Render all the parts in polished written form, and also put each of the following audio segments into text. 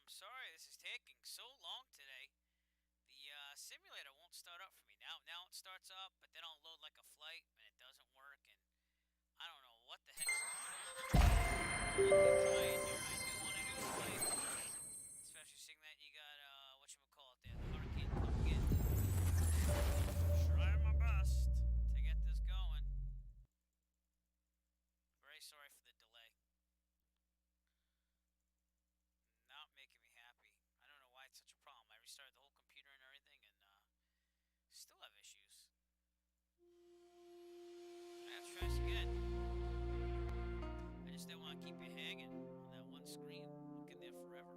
I'm sorry this is taking so long today. The simulator won't start up for me. Now it starts up, but then I'll load like a flight and it doesn't work, and I don't know what the heck's going on. I'll keep trying here. I do want to do a flight, especially seeing that you got whatchamacallit there, the hurricane coming in. Trying my best to get this going. Very sorry for the delay. Not making me happy. I don't know why it's such a problem. I restarted the whole computer and everything, and still have issues. Let's try this again. I just didn't want to keep you hanging on that one screen, looking there forever.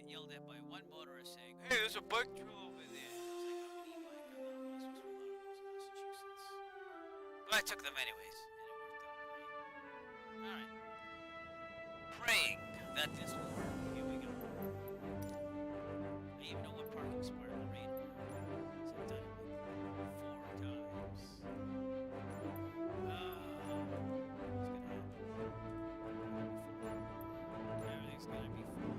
Yelled at by one motorist saying, "Hey, there's a bike trail over there." It's like I'm an e-bike. I'm not really supposed to be allowed those in Massachusetts. But I took them anyways, and it worked out great. Alright. Praying that this will work. Here we go. I even know what parking spot in Laredo. So I've done it like 4 times. It's gonna happen. Everything's gonna be fun.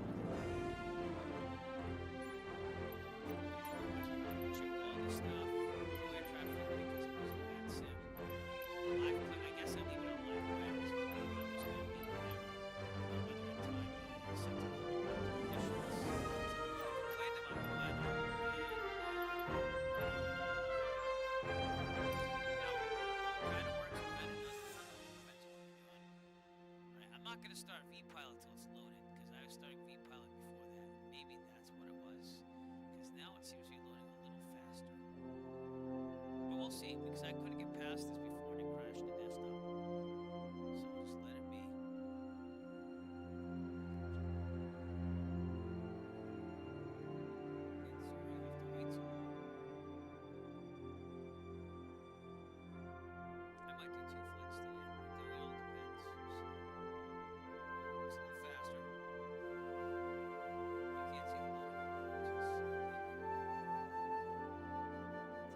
Start VPilot till it's loaded, because I was starting VPilot before that. Maybe that's what it was, because now it seems to be loading a little faster. But we'll see, because I couldn't get past this before and it crashed the desktop. So we'll just let it be. So we have to wait some more. I might do 2 flights today. It all depends. It's a little faster. You can't see the loading.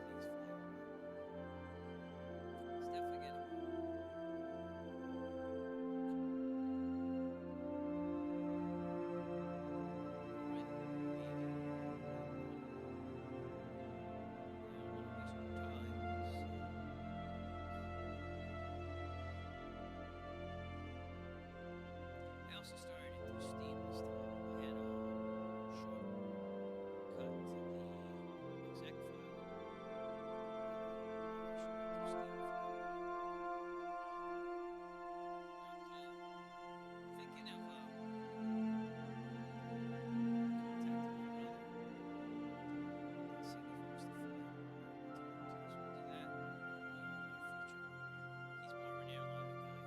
Today's flight. It's definitely getting I also started it through Steam this time. I had a shortcut to the exec file. Through Steam thinking of contacting my brother and seeing if he was the file. So we'll do that in the future. He's more of an airline guy than me.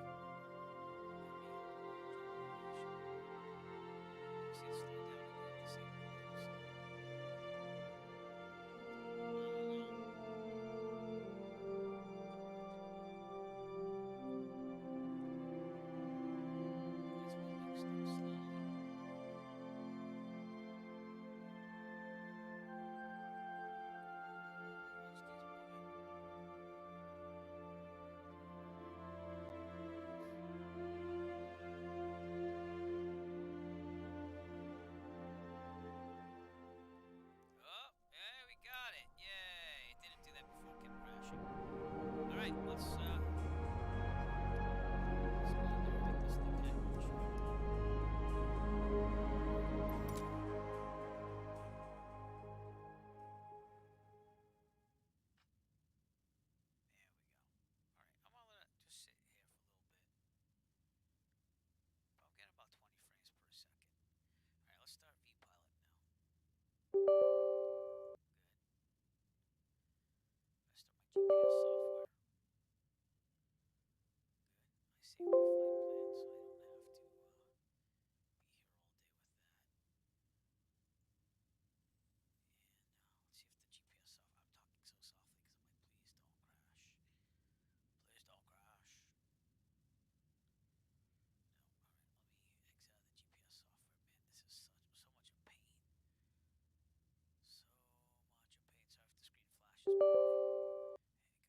just by the way.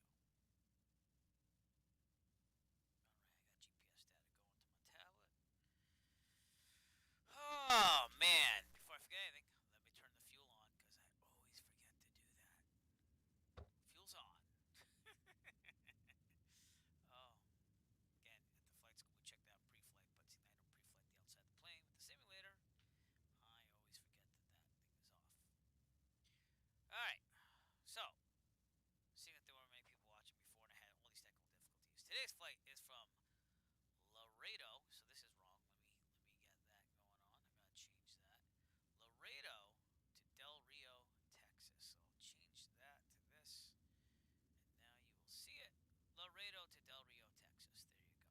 There you go. Alright, I got GPS data going to my tablet. Oh man! Before I forget anything, let me turn the fuel on because I always forget to do that. Fuel's on. Oh, again, at the flight school we checked out pre-flight, but see, I don't pre-flight the outside of the plane with the simulator. I always forget that that thing is off. All right, so seeing that there weren't many people watching before and I had all these technical difficulties. Today's flight is from Laredo, so this is wrong. Let me get that going on. I'm gonna change that. Laredo to Del Rio, Texas. So I'll change that to this, and now you will see it. Laredo to Del Rio, Texas. There you go.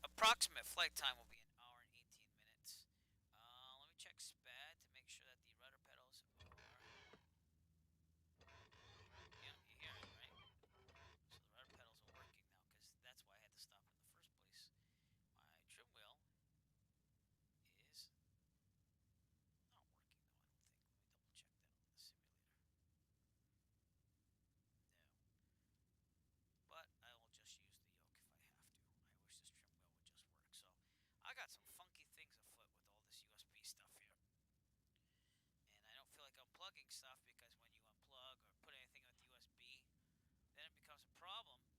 Approximate flight time will be an hour and 18 minutes. Let me check SPAD to make sure that the rudder pedals are. Yeah, you hear it, right? So the rudder pedals are working now, because that's why I had to stop in the first place. My trim wheel is not working though, I don't think. Let me double check that on the simulator. No. But I will just use the yoke if I have to. I wish this trim wheel would just work. So I got some funky things afoot with all this USB stuff here. And I don't feel like unplugging stuff, because when you unplug or put anything with USB, then it becomes a problem with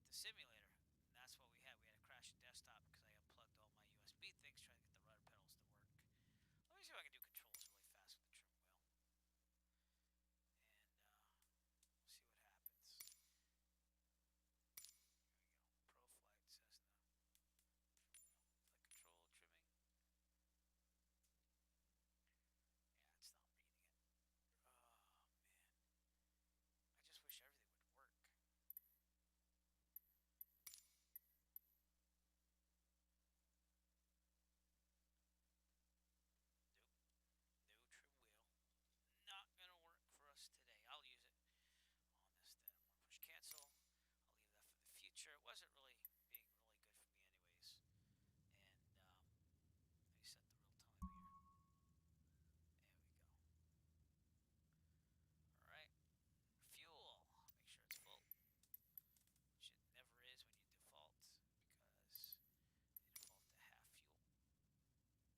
the simulator. And that's what we had. We had to crash the desktop because I unplugged all my USB things trying to get the rudder pedals to work. Let me see if I can do controls really fast with the trim wheel. And we'll see what happens. Here we go. Pro Flight Cessna. Flight control trimming. Yeah, it's not reading it. Oh, man. I just wish everything would work. Nope. No trim wheel. Not gonna work for us today. I'll use it on this then. I'm gonna push cancel. I'll leave that for the future. It wasn't really being really good for me anyways. And let me set the real time here. There we go. Alright. Fuel. Make sure it's full. Which it never is when you default, because you default to half fuel. Alright.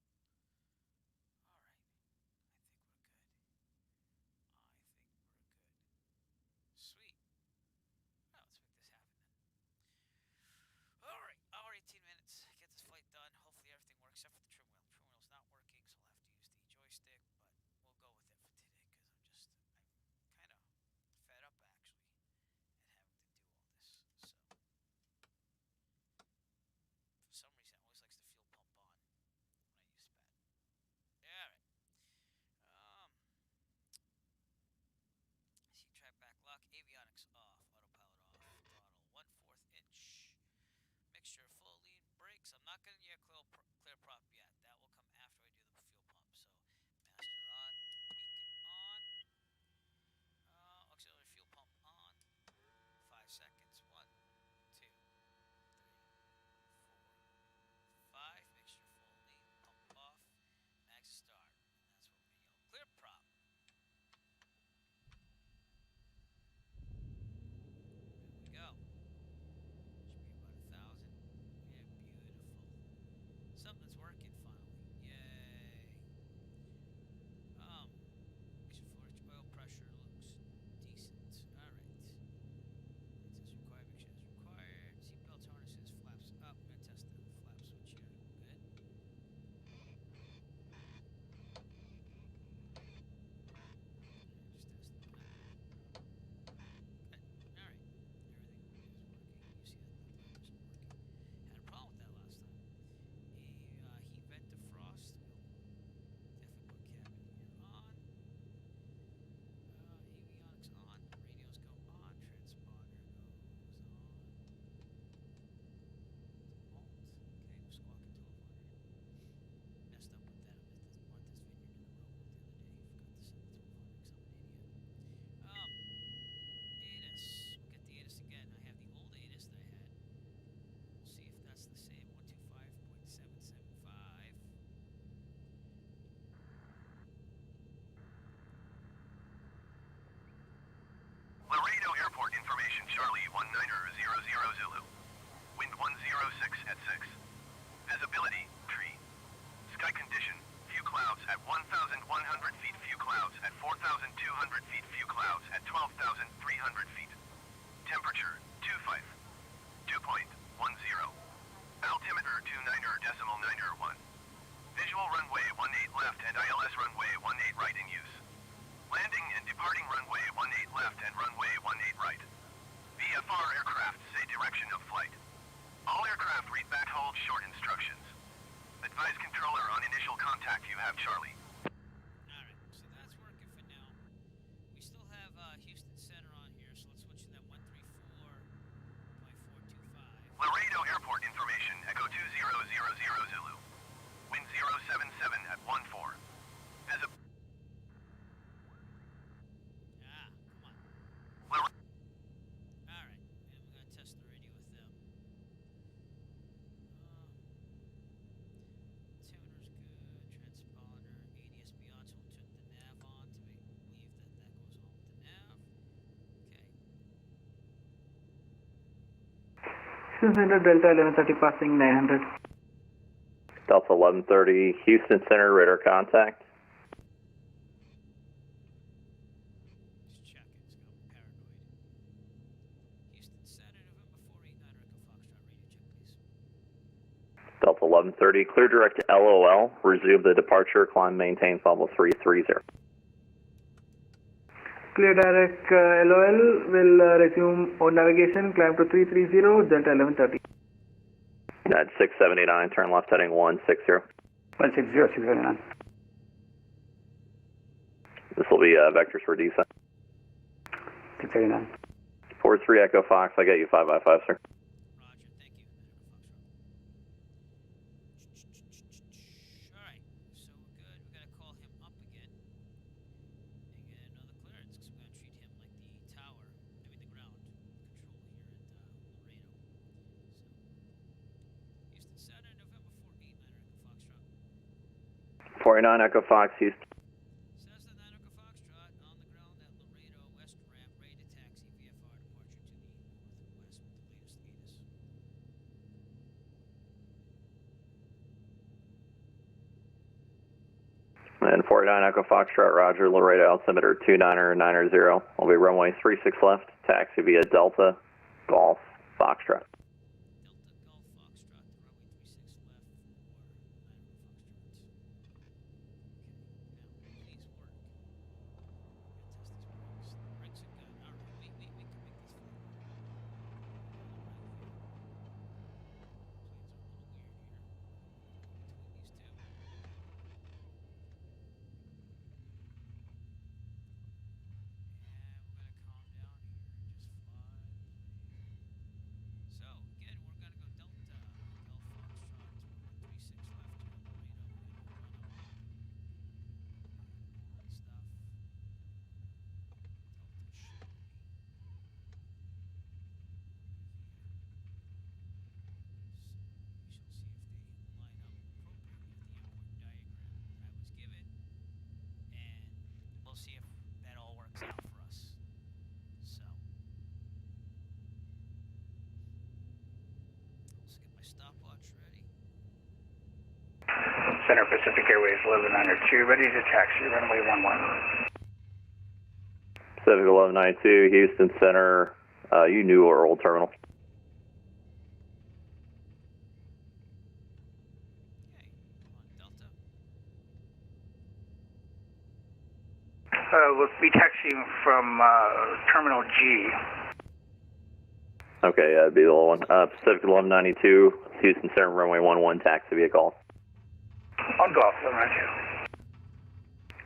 I think we're good. I think we're good. Sweet. Well, let's make this happen then. Alright, hour 18 minutes. Get this flight done. Hopefully everything works except for the trim wheel. Trim wheel's not working, so I'll have to use the joystick, but we'll go with it for today because I'm kind of fed up actually at having to do all this. So, for some reason, it always likes the fuel pump on when I use SPAD. Alright. Seat track back lock, avionics off, autopilot off, throttle 1/4 inch. Mixture full lead brakes. I'm not going to get clear prop yet. That will come after I do the fuel pump. So master on, beacon on, auxiliary fuel pump on. 5 seconds. 1, 2, 3, 4, 5. Mixture full lead, pump off, max start. And that's what we yell. Clear prop. There we go. Should be about 1,000. Yeah, beautiful. Something that's working finally. information, Charlie 1900 Zulu. Wind 106 at 6. Visibility, tree. Sky condition, few clouds at 1,100 feet, few clouds at 4,200 feet, few clouds at 12,300 feet. Temperature, 25. 2.10. Altimeter 29.91. Visual runway 18 left and ILS runway 18 right in use. Landing and departing runway 18 left and runway 18 right. VFR aircraft say direction of flight. All aircraft read back hold short instructions. Advise controller on initial contact you have Charlie. Alright, so that's working for now. We still have Houston Center on here, so let's switch to that 134.425. Laredo Airport information, Echo 2000 Zulu. Wind 077 at 14. Visible. Come on. Alright, and we're going to test the radio with them. Altimeter's good, transponder, ADS-B on, so we'll turn the nav on to believe that goes on with the nav. Okay. Houston Center, Delta 1130 passing 900. Delta 1130, Houston Center, radar contact. Just check it, it's got paranoid. Houston Center, November 489, Echo Foxtrot, radio check, please. Delta 1130, clear direct to LOL. Resume the departure. Climb, maintain level 330. Clear direct LOL will resume on navigation, climb to 330, Delta 1130. At 679, turn left heading 160. 160, 679. This will be vectors for descent. 679. 43 Echo Fox, I got you 5 by 5, sir. Roger, thank you. Alright, so we're good. We gotta call him up again and get another clearance because we're gonna treat him like the tower, the ground control here at Laredo. So, Houston Center, November 489, Echo Foxtrot. 49 Echo Fox, Houston. Cessna 9 Echo Foxtrot on the ground at Laredo, west ramp, ready to taxi VFR departure to the northwest with the latest ATIS. And 49 Echo Foxtrot, Roger, Laredo, altimeter 29090. Will be runway 36 left, taxi via Delta, Golf, Foxtrot. Delta Golf Foxtrot, the runway 36 left for 9 Echo Foxtrot. Okay, now please work. We're gonna test these brakes. The brakes are good. Alright, we can make this fly. We'll see if that all works out for us. So, let's get my stopwatch ready. Center Pacific Airways 1192, ready to taxi, runway 11. Pacific 1192, Houston Center, you knew our old terminal. Okay, come on, Delta. We'll be taxiing from Terminal G. Okay, that'd be the little one. Pacific 1192, Houston Center, runway 11, taxi via Golf. On Golf 1192.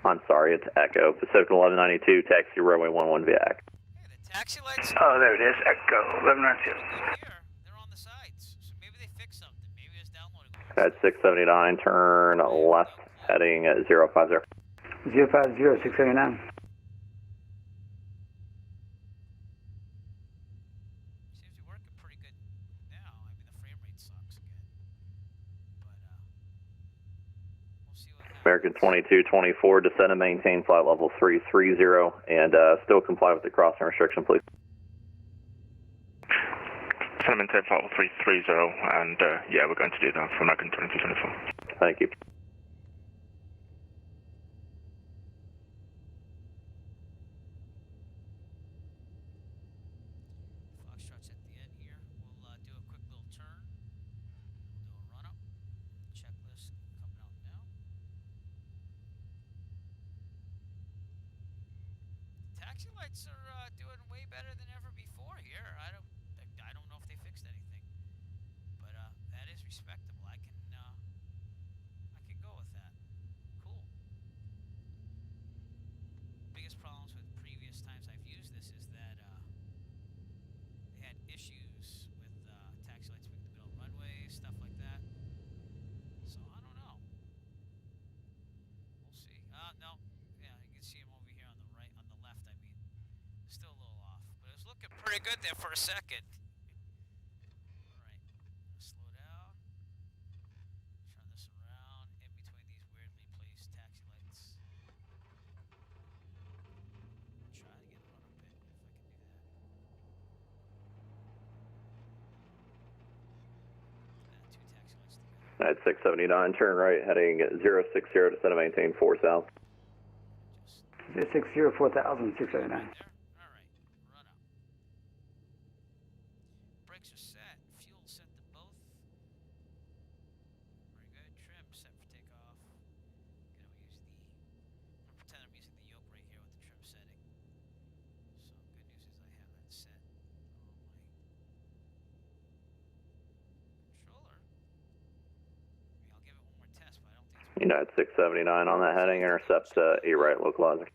I'm sorry, it's Echo. Pacific 1192, taxi runway 11 via Echo. Hey, the taxi lights Oh, there it is, Echo 1192. good here. They're on the sides, so maybe they fixed something. Maybe it's downloading. At 679, turn left heading at 050. 050, 679. Seems to be working pretty good now. I mean, the frame rate sucks again. But, we'll see what happens. American 2224, descend and maintain flight level 330, and still comply with the crossing restriction, please. Cinnamon tape flight 330, and yeah, we're going to do that for American 2224. Thank you. Foxtrot's at the end here. We'll do a quick little turn. We'll do a run up. Checklist coming out now. Taxi lights are doing way better than ever before here. I don't know if they fixed anything, but that is respectable. I can go with that. Cool. Biggest problems with previous times I've used this is that they had issues with taxi lights being in the middle of runways, stuff like that. So I don't know. We'll see. No. Yeah, you can see them over here on the right, on the left. I mean, still a little off, but it was looking pretty good there for a second. All right, slow down. Turn this around in between these weirdly placed taxi lights. Try to get it on a bit if I can do that. Two taxi lights together. At 679, turn right, heading 060 to set and maintain 4 south. 060, 4000, 679. Right there. All right, run up. Brakes are set. Fuel set to both. Very good. Trim set for takeoff. I'm gonna pretend I'm using the yoke right here with the trim setting. So good news is I have that set on my controller. I mean, I'll give it one more test, but I don't think it's United 679 on that heading, intercept 8 right localizer.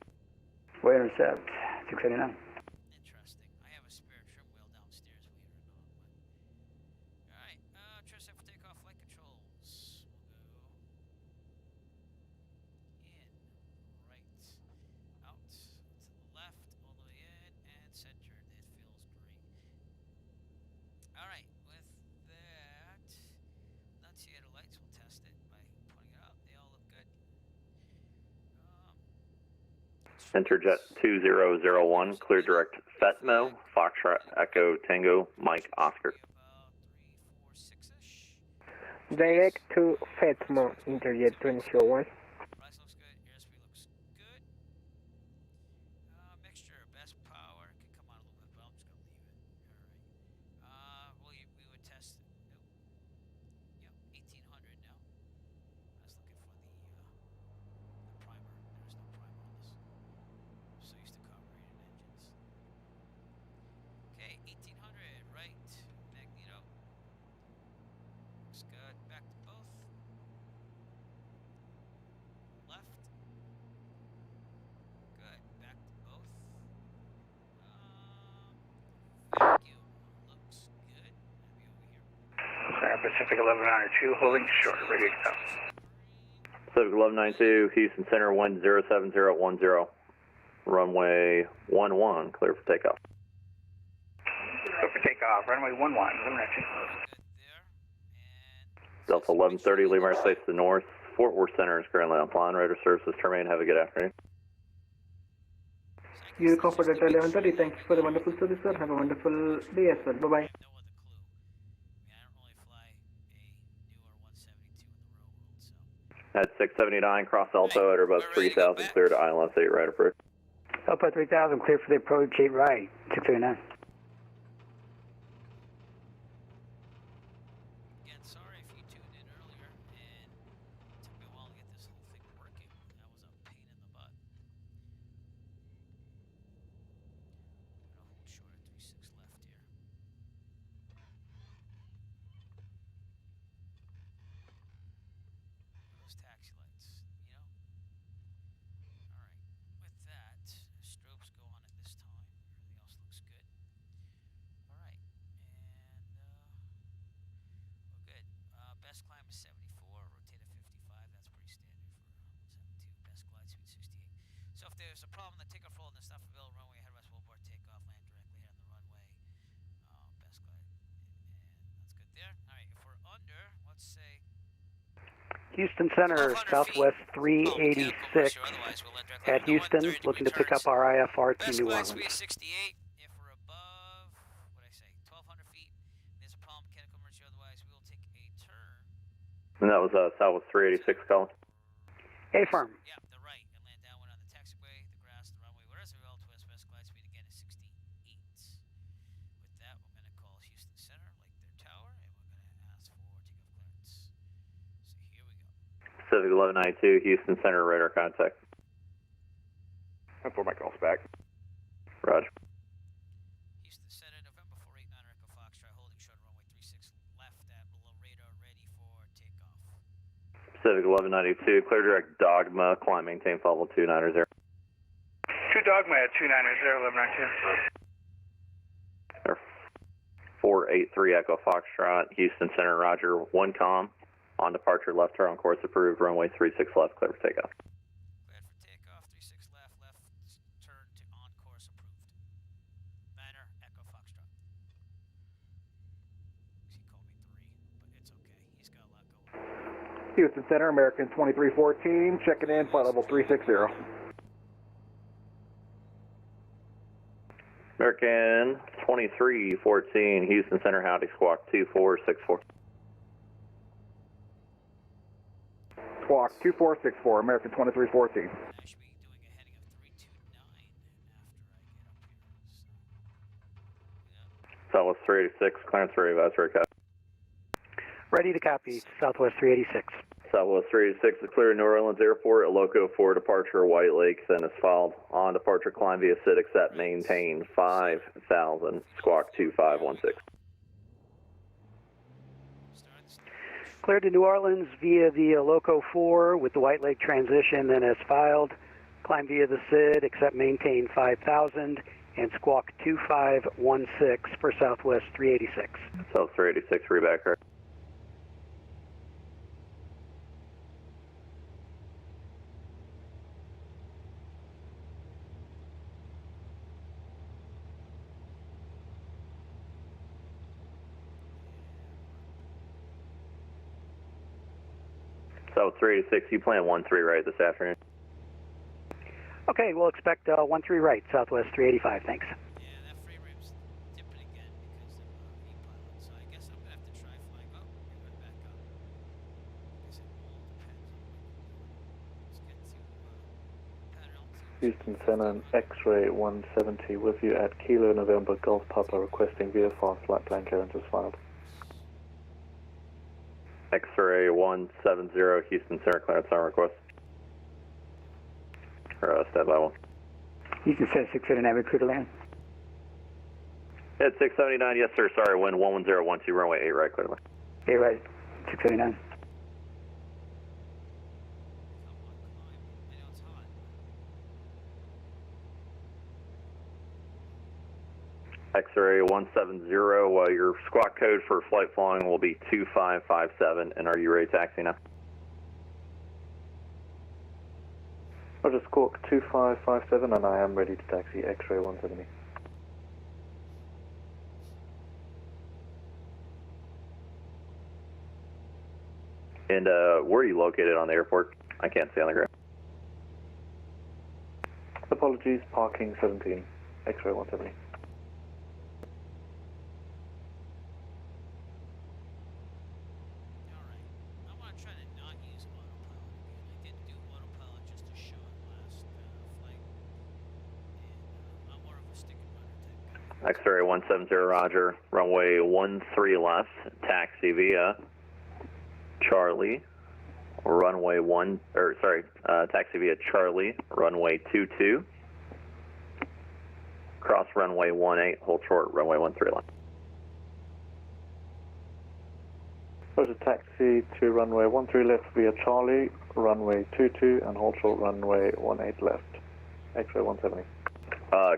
Way intercept, 679. interesting. I have a spare trim wheel downstairs, believe it or not. But... Alright, trim set for takeoff, flight controls. We'll go in, right, out, to the left, all the way in, and centered. It feels great. Alright, with that, enunciator lights, we'll test it by putting it up. They all look good. Interjet 2001, clear direct Fetmo, Foxtrot Echo Tango, Mike Oscar. About 3, 4, 6-ish. Direct to Fetmo, Interjet 2001. Price looks good. Airspeed looks good. Mixture, best power. It could come on a little bit, but I'm just going to leave it. Alright. We would test it. Yep, 1800 now. I was looking for the primer. There's no primer on this. So used to carbureted engines. Okay, 1800, right. Magneto. Looks good. Back to both. Left. Good. Back to both. Vacuum looks good. Maybe over here. Sorry, Pacific 1192, holding short, ready to go. Pacific 1192, Houston Center 107010. Runway 11, clear for takeoff. Go for takeoff, runway 11, 1192. Good there. And Delta 1130, Lemar Space to the north. Fort Worth Center is currently on plan. Radar services terminated. Have a good afternoon. You copy Delta 1130. Thanks for the wonderful service, sir. Have a wonderful day as well. Bye-bye. no other clue. I mean, I don't really fly a newer 172 in the real world, so. At 679, cross Alto at or above 3000, clear to ILS 8 right approach. Alpha 3000, clear for the approach, 8 right, 679. Again, sorry if you tuned in earlier and it took me a while to get this whole thing working. That was a pain in the butt. I'm gonna hold short at 36 left here. Those taxi lights, you know? Alright, with that, strobes go on at this time. Everything else looks good. Alright, and we're good. Best climb is 74, rotate at 55. That's pretty standard for 172. Best glide speed 68. So if there's a problem, the takeoff roll and the stuff available runway head west will board takeoff, land directly here on the runway. Best glide, and that's good there. Alright, if we're under, let's say Houston Center, 1200 Southwest feet. 386 Otherwise we'll land directly at on the Houston, 130 looking to pick turns. up our IFR to Best New glide Orleans. speed 68. If we're above, what did I say, 1200 feet, And that was Southwest 386 calling. Affirm. Yeah, the right. And land downwind on the taxiway, the grass, the runway. Where's the roll to west-west glide speed again is 68. With that, we're going to call Houston Center, like their tower, and we're going to ask for takeoff clearance. So here we go. Pacific 1192, Houston Center, radar contact. And for my calls back. Roger. Houston Center, November 489 Echo Foxtrot, holding short runway 36 left at Laredo, ready for takeoff. Pacific 1192, clear direct Dogma, climb maintain level 290. 2 Dogma at 290, 1192. 483 Echo Foxtrot, Houston Center, Roger, 1 comm. On departure, left turn on course approved, runway 36 left, clear for takeoff. Cleared for takeoff, 36 left, left turn to on course approved. Banner, Echo Foxtrot. He called me 3, but it's okay. He's got a lot going on. Houston Center, American 2314, checking in, flight level 360. American 2314, Houston Center, howdy, squawk 2464. Squawk 2464, American 2314. I should be doing a heading of 329 after I get up here. So, yeah. Southwest 386, clearance ready, advisory cut. Ready to copy, Southwest 386. Southwest 386 is clear to New Orleans Airport, a loco for departure, White Lakes, and is filed on departure, climb via SID, accept, maintain 5,000, squawk 2516. Cleared to New Orleans via the Loco 4 with the White Lake transition, then as filed. Climb via the SID, accept, maintain 5,000, and squawk 2516 for Southwest 386. Southwest 386, reback her. South 386, you plan 13 right this afternoon. Okay, we'll expect 13 right, Southwest 385, thanks. Yeah, that frame rate's dipping again because of E-pilot, so I guess I'm going to have to try flying up and go back up. I guess it all depends on what you're doing. Let's get to pattern altitude. Houston Center, X-ray 170 with you at Kilo November Golf Papa requesting VFR flight plan clearance is filed. X-ray 170, Houston Center, clearance on request. Standby 1. Houston Center, 679, recruiter land. At 679, yes sir, sorry, wind 11012, runway 8 right, clear to land. 8 right, 679. I know it's hot. X-ray 170, your squawk code for flight flying will be 2557, and are you ready to taxi now? Roger, squawk 2557 and I am ready to taxi X-ray 170. And where are you located on the airport? I can't see on the ground. Apologies, parking 17, X-ray 170. Alright, I want to try to not use autopilot again. I did do autopilot just to show it last flight. And I'm more of a stick and runner type guy. X-ray 170, roger, runway 13 left, taxi via Charlie, runway taxi via Charlie, runway 22, cross runway 18, hold short, runway 13 left. Roger, taxi to runway 13 left via Charlie, runway 22 and hold short runway 18 left, X-ray 170.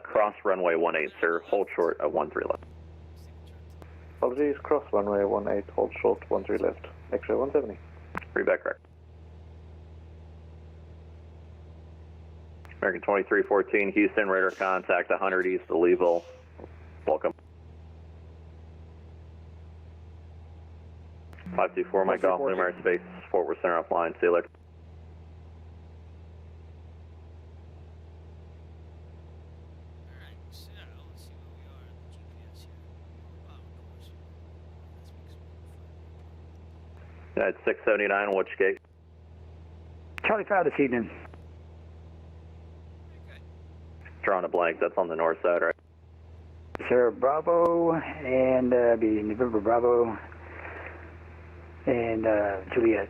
Cross runway 18, sir, hold short at 13 left. Apologies, cross runway 18, hold short 13 left, X-ray 170. Reback correct. American 2314, Houston, radar contact 100 east of Leeville. Welcome. 524, Mike Golf, Luminar Space, Fort Worth Center offline, see you later. Alright, so let's see where we are on the GPS here. Oh, of course. Let's make some United 679, which gate? Charlie 5 this evening. Drawing a blank, that's on the north side, right? Sir, Bravo, and be November Bravo, and Juliet.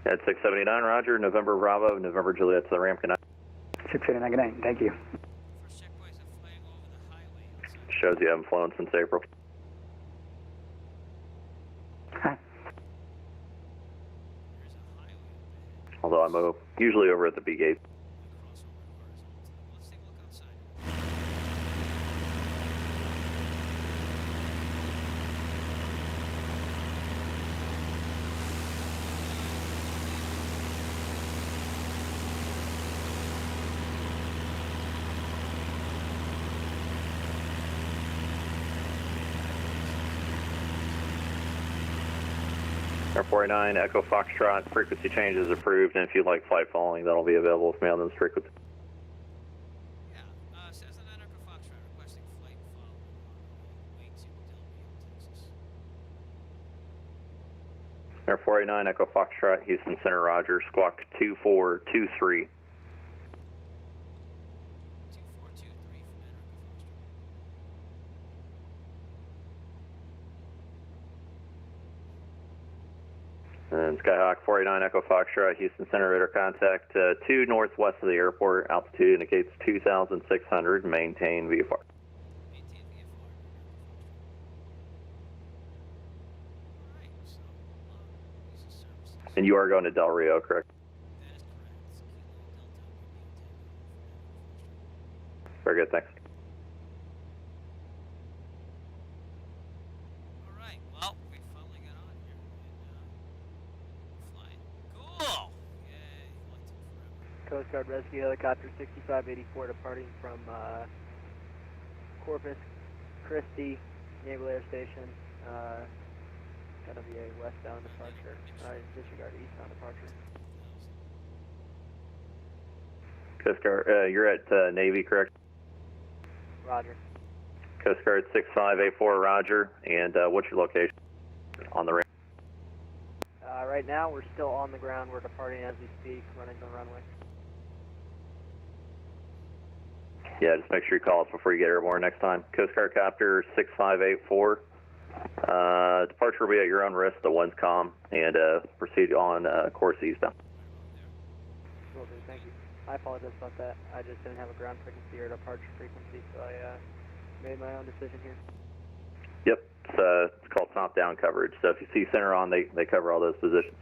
At 679, roger. November Bravo, November Juliet to the ramp. Good night. 679, good night. Thank you. First checkpoints are flying over the highway. Shows you haven't flown since April. Huh. There's a highway. Although I'm usually over at the B gate. Crossover cars. Let's take a look outside. Air 49, Echo Foxtrot, frequency change is approved, and if you'd like flight following, that'll be available with me on those frequencies. Yeah, Cessna 9 Echo Foxtrot requesting flight following wings in Del Rio, Texas. Air 49, Echo Foxtrot, Houston Center, roger, squawk 2423. 2423 from 9 Echo Foxtrot. And Skyhawk 49 Echo Foxtrot, Houston Center, radar contact 2 northwest of the airport. Altitude indicates 2,600. Maintain VFR. Maintain VFR. Alright, so, use the services. And you are going to Del Rio, correct? That is correct. Kilo Delta Romeo Takeoff. Very good, thanks. Alright, well, we finally got on here. And, we're flying. Cool! Yay, flight took forever. Coast Guard Rescue Helicopter 6584 departing from Corpus Christi Naval Air Station. Gonna be a westbound departure. Disregard eastbound departure. Coast Guard, you're at Navy, correct? Roger. Coast Guard 6584, roger. And what's your location on the ramp? Right now we're still on the ground. We're departing as we speak, running the runway. Yeah, just make sure you call us before you get airborne next time. Coast Guard Copter 6584. Departure will be at your own risk, the wind's calm, and proceed on course eastbound. Will do, thank you. I apologize about that. I just didn't have a ground frequency or departure frequency, so I made my own decision here. Yep, it's called top-down coverage. So if you see center on, they cover all those positions.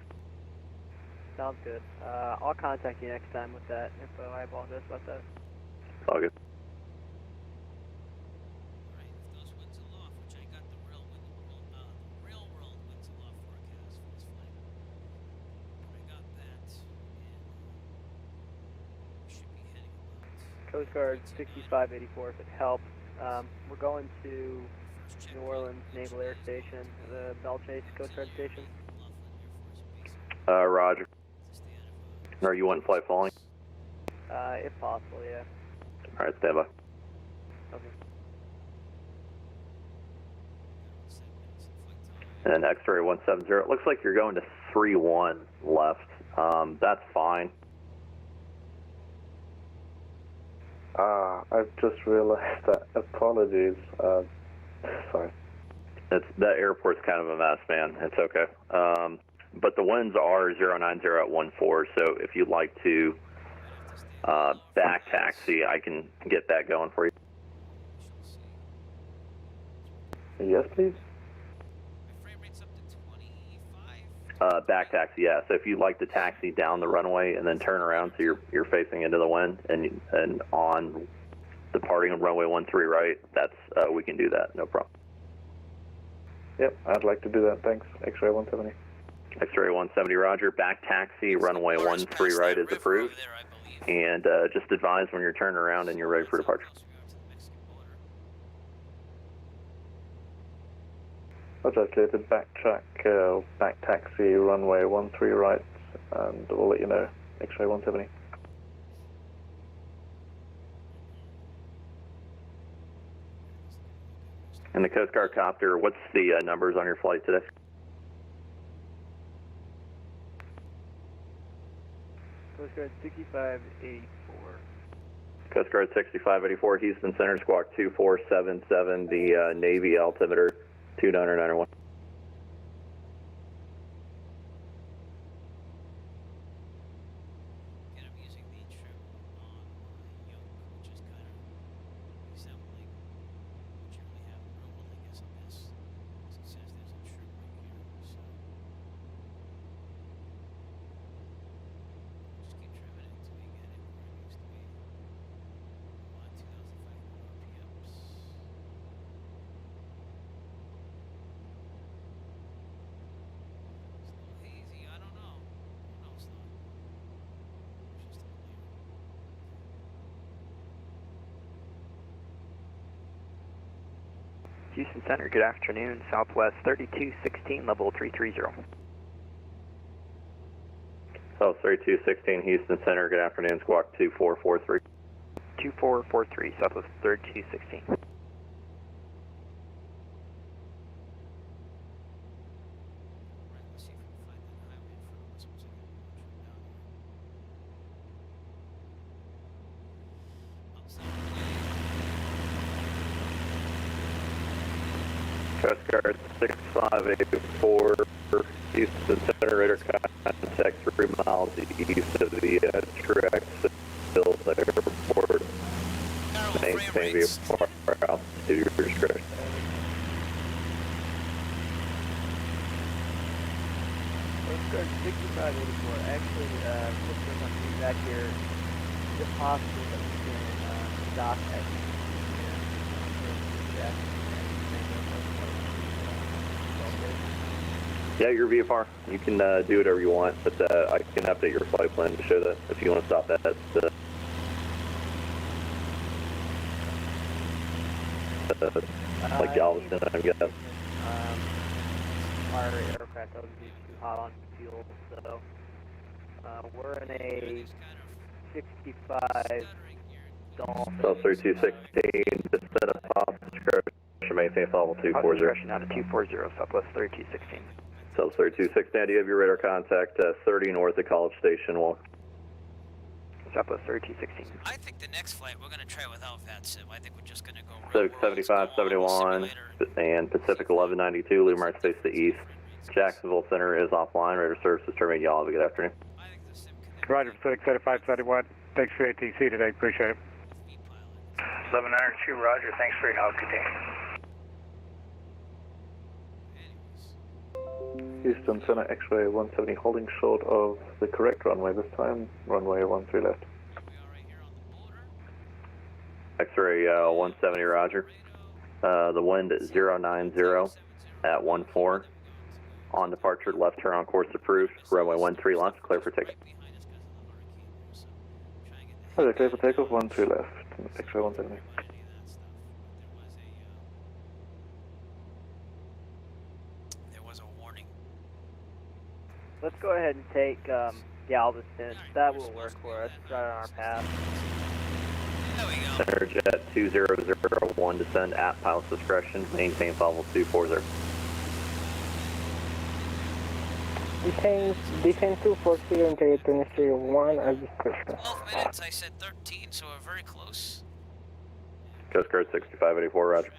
Sounds good. I'll contact you next time with that info. I apologize about that. All good. Alright, if those winds aloft, which I got the real world winds aloft forecast for this flight. I got that, and we should be heading about. Coast Guard 6584, if it helps. We're going to New Orleans Naval Air Station, the Belle Chase Coast Guard Station. Roger. Are you wanting flight following? If possible, yeah. All right, stand by. Okay. And then X-ray 170. It looks like you're going to 3-1 left. That's fine. I've just realized that. Apologies. Sorry. That airport's kind of a mess, man. It's okay. But the winds are 090 at 14, so if you'd like to back taxi, I can get that going for you. Yes, please. My frame rate's up to 25. Back taxi, yeah. So if you'd like to taxi down the runway and then turn around so you're facing into the wind and on departing on runway 13 right, that's we can do that, no problem. Yep, I'd like to do that. Thanks. X-ray 170. X-ray 170, roger. Back taxi, runway 13 right is approved. And just advise when you're turning around and you're ready for departure. Roger, calculated backtrack, back taxi, runway 13 right, and we'll let you know. X-ray 170. And the Coast Guard copter, what's the numbers on your flight today? Coast Guard 6584. Coast Guard 6584, Houston Center, Squawk 2477, the Navy altimeter 2991. And I'm using the trim on my yoke, which is kind of resembling what you really have in real world, I guess, on this. As it says, there's a trim right here, so just keep trimming it until we get it where it needs to be. On 2,500 RPMs. It's a little hazy, I don't know. No, it's not. It's just a clear. Houston Center, good afternoon. Southwest 3216, level 330. South 3216, Houston Center, good afternoon, Squawk 2443. 2443, Southwest 3216. Right, let's see if we can find that highway in front of us once again. Trim down here. Coast Guard 6584, Houston Center, radar contact 3 miles east of the Truax Hills Airport. Maintain via far altitude, your discretion. Coast Guard 6584. Actually, looks like I'm back here. Is it possible that we can dock at Yeah, your VFR. You can do whatever you want, but I can update your flight plan to show that if you want to stop at like Galveston, I guess. Our aircraft doesn't be too hot on fuel, so we're in a 65 Dolphin. So 3216, descent of off discretion, maintain level 240. Discretion out of 240, Southwest 3216. So 3216, do you have your radar contact 30 north of College Station? Walk. Southwest 3216. I think the next flight we're going to try without VATSIM. I think we're just going to go Pacific 7571 and Pacific 1192, leave mark space to east. Jacksonville Center is offline. Radar services terminate. Y'all have a good afternoon. Roger, Pacific 7571. Thanks for ATC today. Appreciate it. 1102, Roger. Thanks for your help. Good day. Houston Center, X-ray 170, holding short of the correct runway this time. Runway 13 left. X-ray 170, Roger. The wind at 090 at 14. On departure, left turn on course approved. Runway 13 left, clear for takeoff. Okay, clear for takeoff, 13 left. X-ray 170. There was a warning. Let's go ahead and take Galveston. That will work for us. Right on our path. There we go. Center jet 2001, descend at pilot's discretion, maintain level 240. Descend 240 and territory 1 as discretion. 12 minutes, I said 13, so we're very close. Coast Guard 6584, Roger.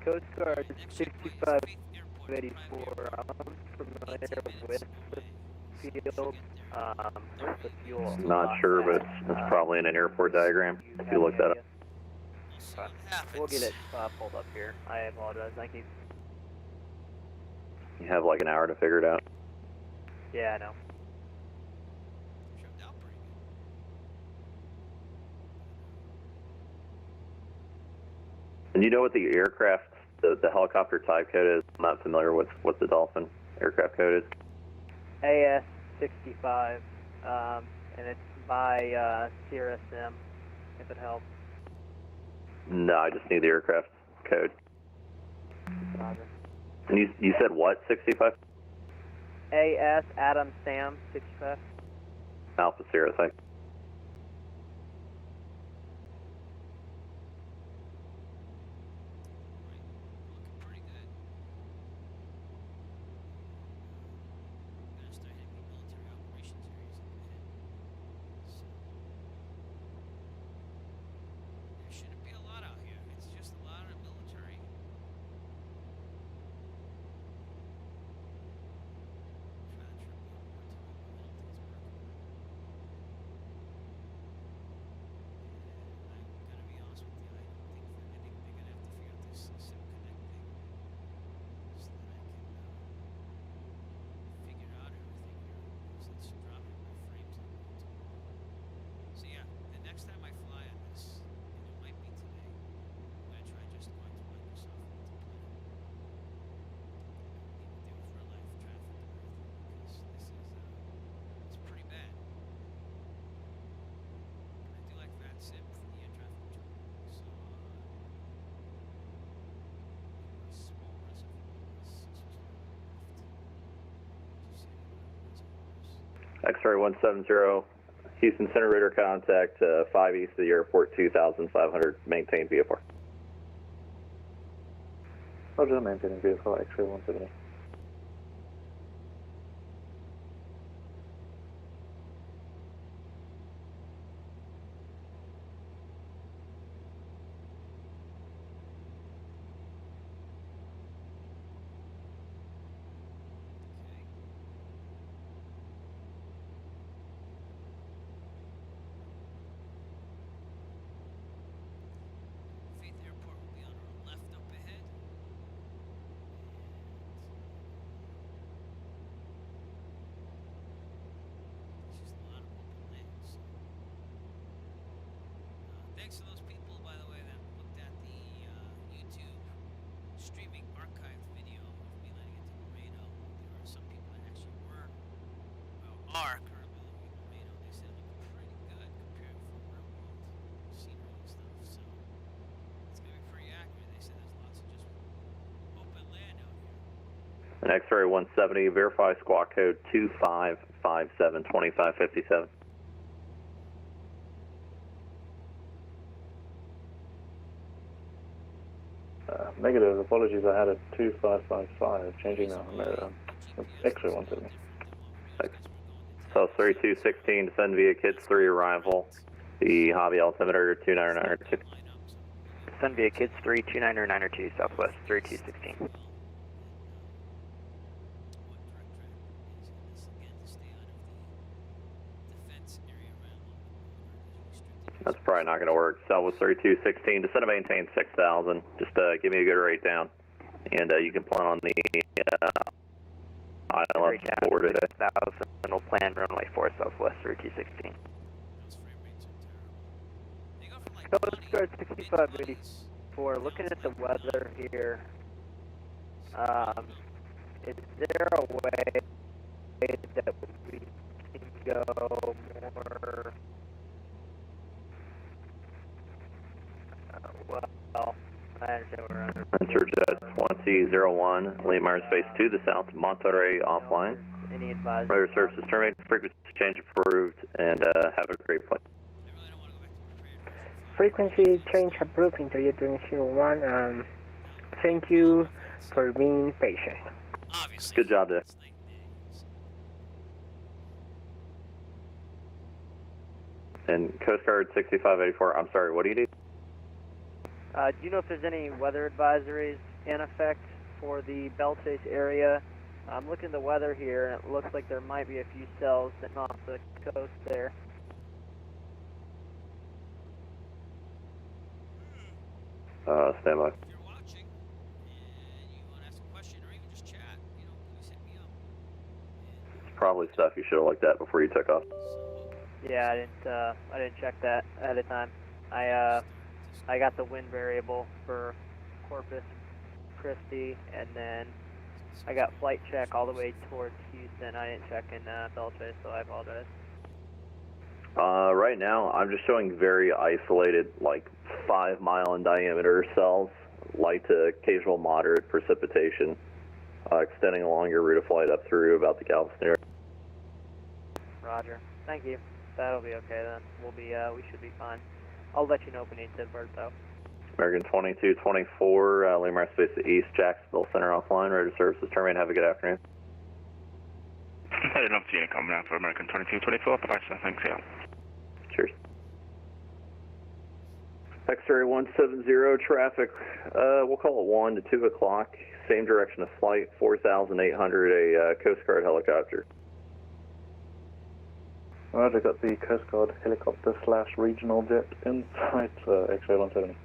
Coast Guard 6584. I'm familiar with the field. Where's the fuel? Not sure, but it's probably in an airport diagram if you look that up. We'll get it pulled up here. I apologize. Thank you. You have like an hour to figure it out. Yeah, I know. And you know what the aircraft, the helicopter type code is? I'm not familiar with what the Dolphin aircraft code is. AS65, and it's by Sierra Sim, if it helps. No, I just need the aircraft code. Roger. And you said what, 65? AS Adam Sam 65. Alpha Sierra, thanks. X-ray 170, Houston Center radar contact, 5 east of the airport, 2,500, maintain VFR. Roger, maintaining VFR, X-ray 170. Faith Airport will be on our left up ahead. It's just a lot of open lanes. Thanks to those people, by the way, that looked at the YouTube streaming archived video of me landing into Laredo. There are some people that actually are currently living in Laredo. They said it looked pretty good compared from real world scenery and stuff. So it's gonna be pretty accurate. They said there's lots of just open land out here. An X-ray 170, verify squawk code 2557-2557. Negative, apologies, I had a 2555, changing now. X-ray 170. So 3216, descend via Kids 3 arrival, the Hobby altimeter 29902. Descend via Kids 3, 29902, Southwest 3216. That's probably not going to work. Southwest 3216, descend and maintain 6,000. Just give me a good rate down, and you can plan on the island forward today. 6,000, we'll plan runway 4 Southwest 3216. Coast Guard 6584, looking at the weather here, is there a way that we can go more, well, I understand we're under. Enter jet 2001, Lee Myers Space to the south, Monterey offline. Any advice? Radar services terminated, frequency change approved, and have a great flight. Frequency change approved into U201. Thank you for being patient. Good job there. And Coast Guard 6584, I'm sorry, what do you need? Do you know if there's any weather advisories in effect for the Bell Chase area? I'm looking at the weather here, and it looks like there might be a few cells sitting off the coast there. Stand by. If you're watching and you want to ask a question or even just chat, you know, please hit me up. It's probably stuff you should have looked at before you took off. Yeah, I didn't check that ahead of time. I got the wind variable for Corpus Christi, and then I got flight check all the way towards Houston. I didn't check in Bell Chase, so I apologize. Right now, I'm just showing very isolated, like 5 mile in diameter cells, light to occasional moderate precipitation, extending along your route of flight up through about the Galveston area. Roger. Thank you. That'll be okay then. We should be fine. I'll let you know if we need to divert though. American 2224, Lee Myers Space to East, Jacksonville Center offline, radar services terminated. Have a good afternoon. Heading up to unit coming out for American 2224, bye sir, thanks, yeah. Cheers. X-ray 170 traffic, we'll call it 1 to 2 o'clock, same direction of flight, 4,800, a Coast Guard helicopter. Roger, got the Coast Guard helicopter / regional jet in sight, X-ray 170.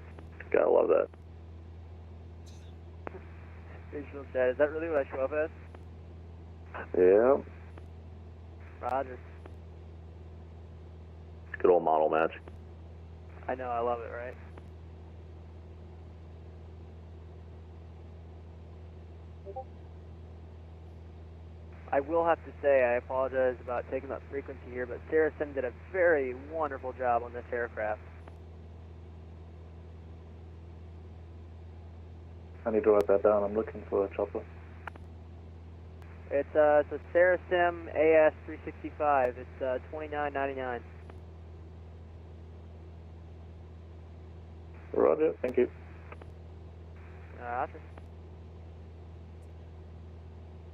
Gotta love that. Regional jet, is that really what I show up as? Yeah. Roger. Good old model match. I know, I love it, right? I will have to say, I apologize about taking up frequency here, but Saracen did a very wonderful job on this aircraft. I need to write that down. I'm looking for a chopper. It's a Serasim AS365. It's $29.99. Roger, thank you. Roger.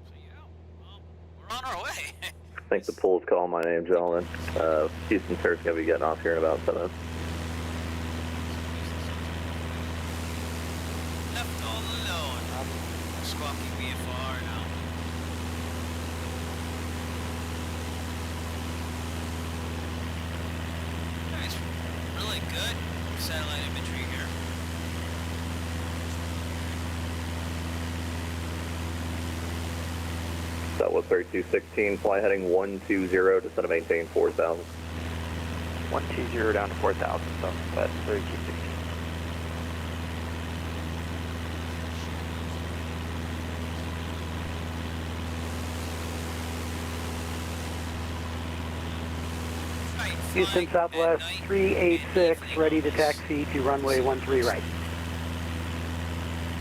So yeah, well, we're on our way. I think the pool's calling my name, gentlemen. Houston Turret's going to be getting off here in about 7 minutes. Left all alone. Squawky VFR now. Nice, really good satellite imagery here. That was 3216, fly heading 120 to set a maintain 4,000. 120 down to 4,000, so that's 3216. Houston Southwest 386, ready to taxi to runway 13 right.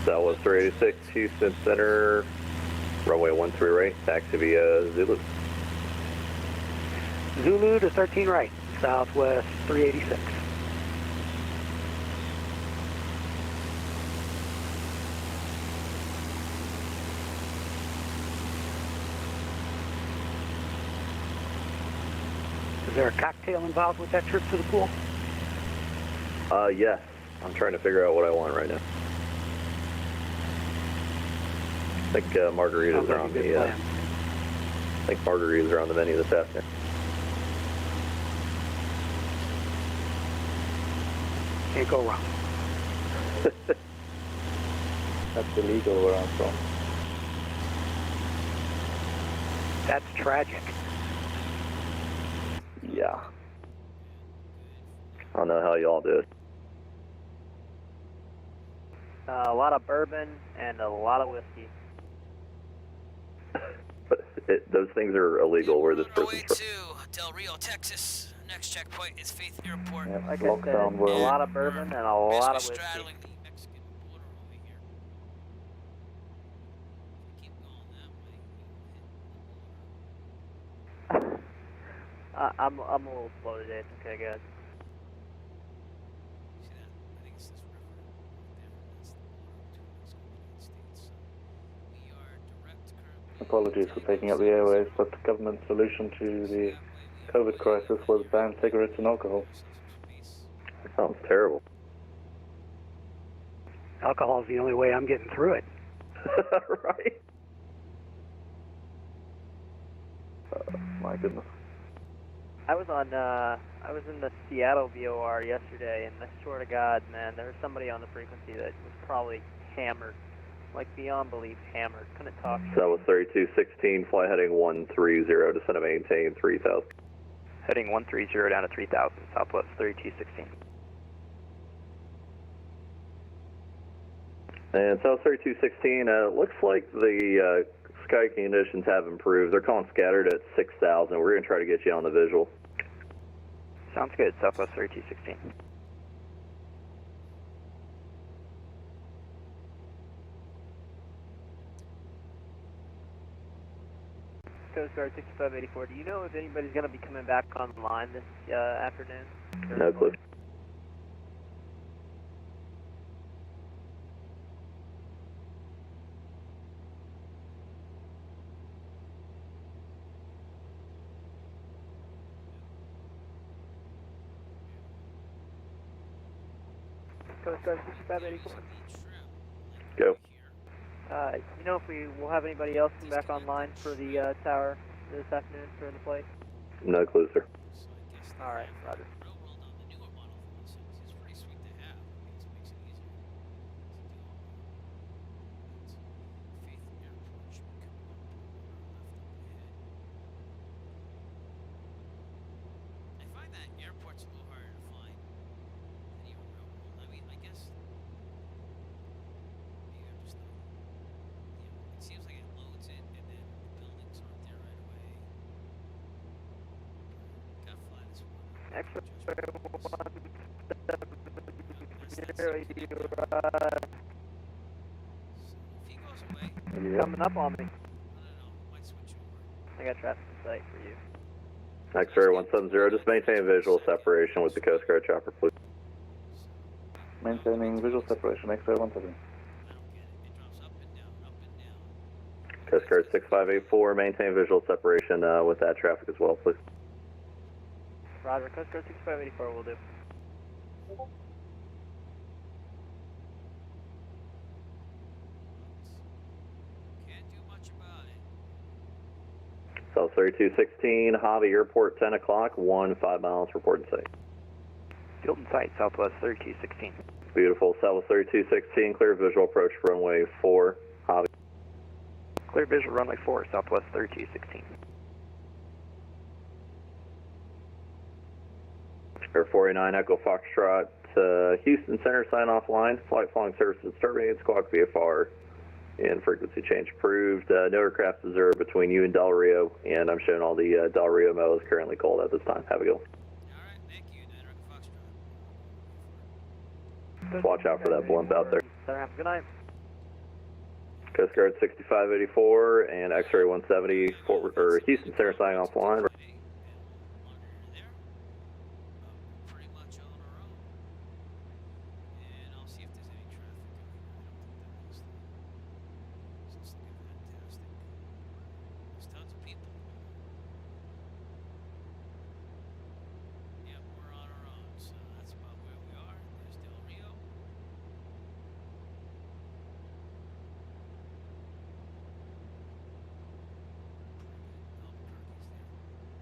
That was 386, Houston Center, runway 13 right, taxi via Zulu. Zulu to 13 right, Southwest 386. Is there a cocktail involved with that trip to the pool? Yes. I'm trying to figure out what I want right now. I think margaritas are on the. I think margaritas are on the menu this afternoon. Can't go wrong. That's illegal where I'm from. That's tragic. Yeah. I don't know how y'all do it. A lot of bourbon and a lot of whiskey. But those things are illegal where this On our person's way from. to Del Rio, Texas. Next checkpoint is Faith Airport. Yeah, Like I said, lockdown a world. lot of bourbon and a lot of Basically whiskey. straddling the Mexican border over here. Keep going that way. You hit the border. I'm a little slow today. It's okay, guys. See that? I think it's this river right there. That's the border between Mexico and the United States. So we are direct currently. Apologies for taking up the airways, but the government's solution to the COVID crisis was ban cigarettes and alcohol. That sounds terrible. Alcohol is the only way I'm getting through it. Right? My goodness. I was in the Seattle VOR yesterday, and I swear to God, man, there was somebody on the frequency that was probably hammered, like beyond belief hammered. Couldn't talk. So that was 3216, fly heading 130 to set a maintain 3,000. Heading 130 down to 3,000, Southwest 3216. And South 3216, looks like the sky conditions have improved. They're calling scattered at 6,000. We're going to try to get you on the visual. Sounds good, Southwest 3216. Coast Guard 6584. Do you know if anybody's going to be coming back online this afternoon? No clue. Coast Guard 6584. Go. You know if we will have anybody else come back online for the tower this afternoon for the flight? No clue, sir. All right, Roger. Real world on the newer model for this is pretty sweet to have. It makes it easier to do all that. Faith Airport should be coming up left up ahead. I find that airport's a little harder to find than even real world. I mean, I guess maybe I'm just not. It seems like it loads in and then the buildings aren't there right away. Got flat as well. Extra If he goes away, coming up on me. I don't know. Might switch I got traffic in sight for you. X-ray 170, just maintain visual separation with the Coast Guard chopper, please. Maintaining visual separation, X-ray 170. Coast Guard 6584, maintain visual separation with that traffic as well, please. Roger, Coast Guard 6584 will do. Can't do much about it. South 3216, Hobby Airport, 10 o'clock, 5 miles, report in sight. Field in sight, Southwest 3216. Beautiful, Southwest 3216, clear visual approach runway 4, Hobby. Clear visual runway 4, Southwest 3216. Air 489 Echo Foxtrot, Houston Center sign off line. Flight following services terminated. Squawk VFR and frequency change approved. No aircraft observed between you and Del Rio, and I'm showing all the Del Rio MEO is currently cold at this time. Have a good one. Alright, thank you, 9 Echo Foxtrot. Watch out for that blimp out there. Sir, have a good night. Coast Guard 6584 and X-ray 170 or Houston Center signing off line. Pretty much on our own. And I'll see if there's any traffic. I don't think there is. This looks like fantastic. There's tons of people. Yep, we're on our own. So that's about where we are. There's Del Rio. Albuquerque's there.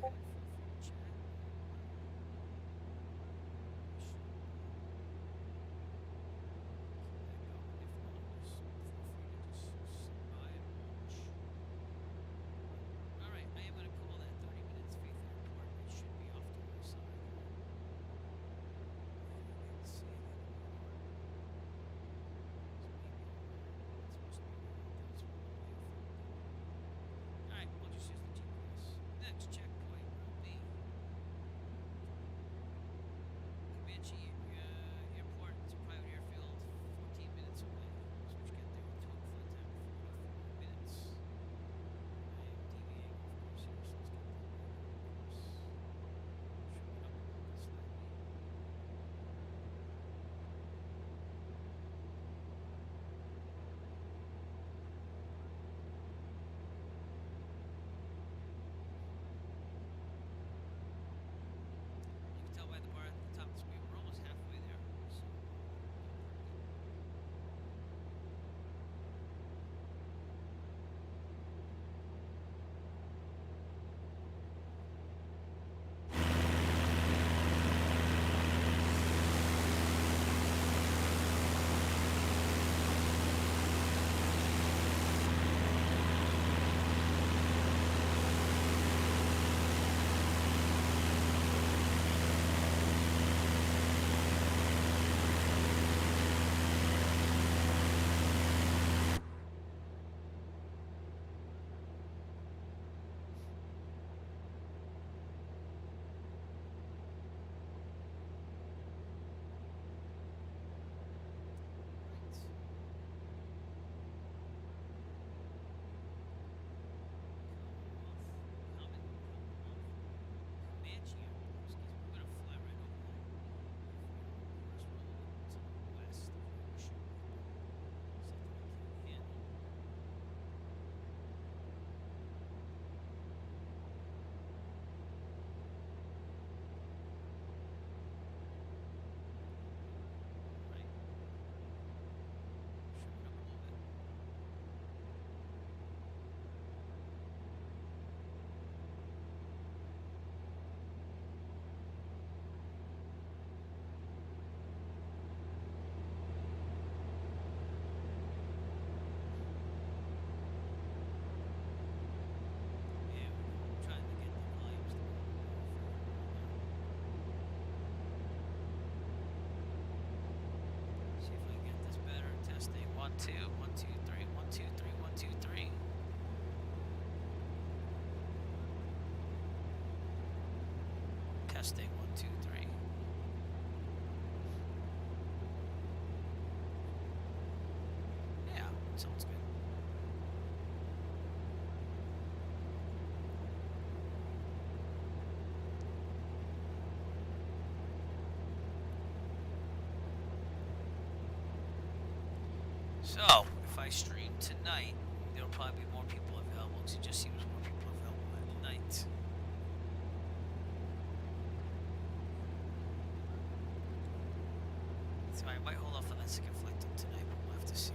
Alright, I am going to call that 30 minutes Faith Airport. It should be off to our side. Let's see. Alright, we'll just use the GPS. Next checkpoint will be Comanche Airport. It's a private airfield, 14 minutes away. So we should get there in total flight time of 44 minutes. I am deviating, of course, here, so let's get that right, of course. Show it up slightly. You can tell by the bar at the top of the screen, we're almost halfway there. So, Comanche Airport, excuse me, we're going to fly right over that. Of course, we're a little bit to the west of where we should be. Something we can't handle. Right. Shove it up a little bit. Yeah, we're trying to get the volumes to go see if I can get this better. Testing 1 2 1 2 3 1 2 3 1 2 3. Testing 1 2 3. Yeah, sounds good. So, if I stream tonight, there'll probably be more people available because it just seems more people available at night. So I might hold off on that second flight till tonight, but we'll have to see.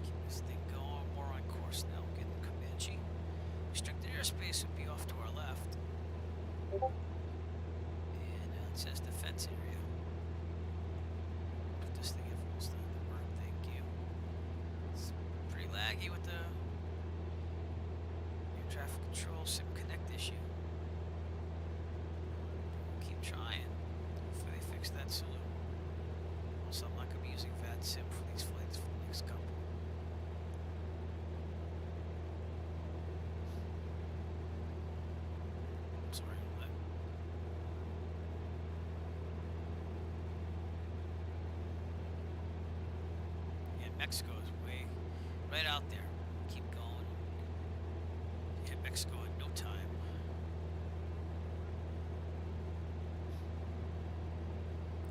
Keep this thing going. We're on course now. Getting Comanche. Restricted airspace would be off to our left. And it says defense area. Put this thing in full stop to work. Thank you. It's pretty laggy with the air traffic control sim connect issue. Keep trying. Hopefully they fix that soon. Also, I'm not going to be using VAD sim for these flights for the next couple. Sorry, I'm Mexico is way right out there. Keep going. Hit Mexico in no time.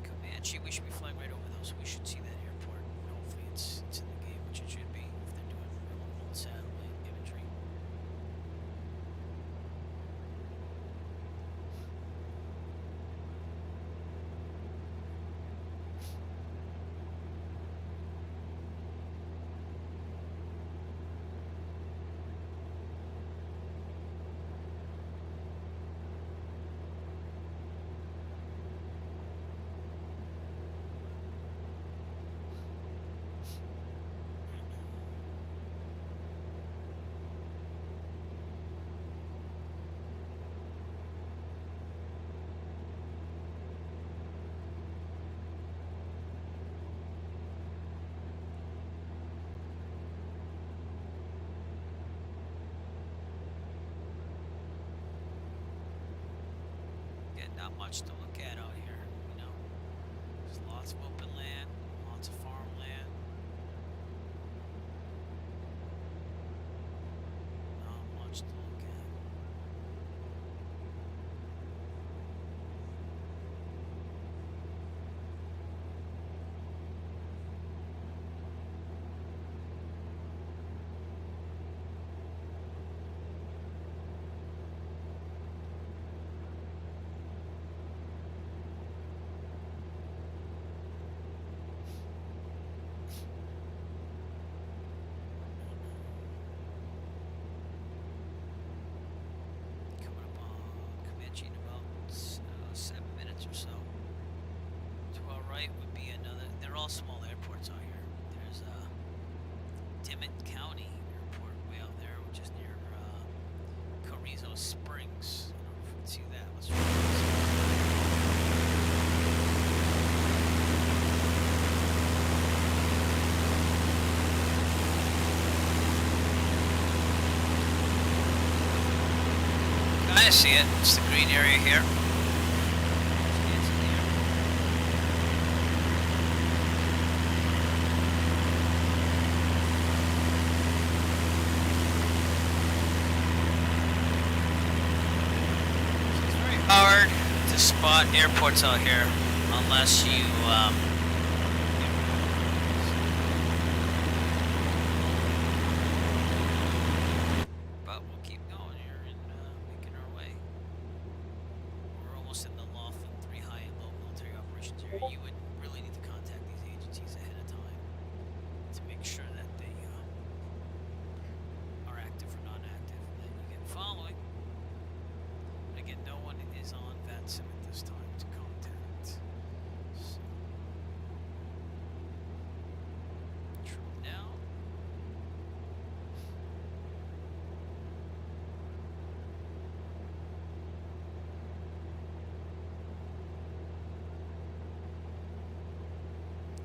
Comanche, we should be flying right over those. We should see that airport. Hopefully it's in the game, which it should be if they're doing real satellite imagery. Not much to look at out here, you know. There's lots of open land, lots of farmland. Not much to look at. In about 7 minutes or so. To our right would be another. They're all small airports out here. There's Dimmitt County Airport way out there, which is near Carrizo Springs. I don't know if you can see that. Let's try I see it. It's the green area here. It's very hard to spot airports out here unless you but we'll keep going here and making our way. We're almost in the Laughlin 3 high and low military operations area. You would really need to contact these agencies ahead of time to make sure that they are active or non-active and that you get following. Again, no one is on VATSIM at this time to contact. So, trim down.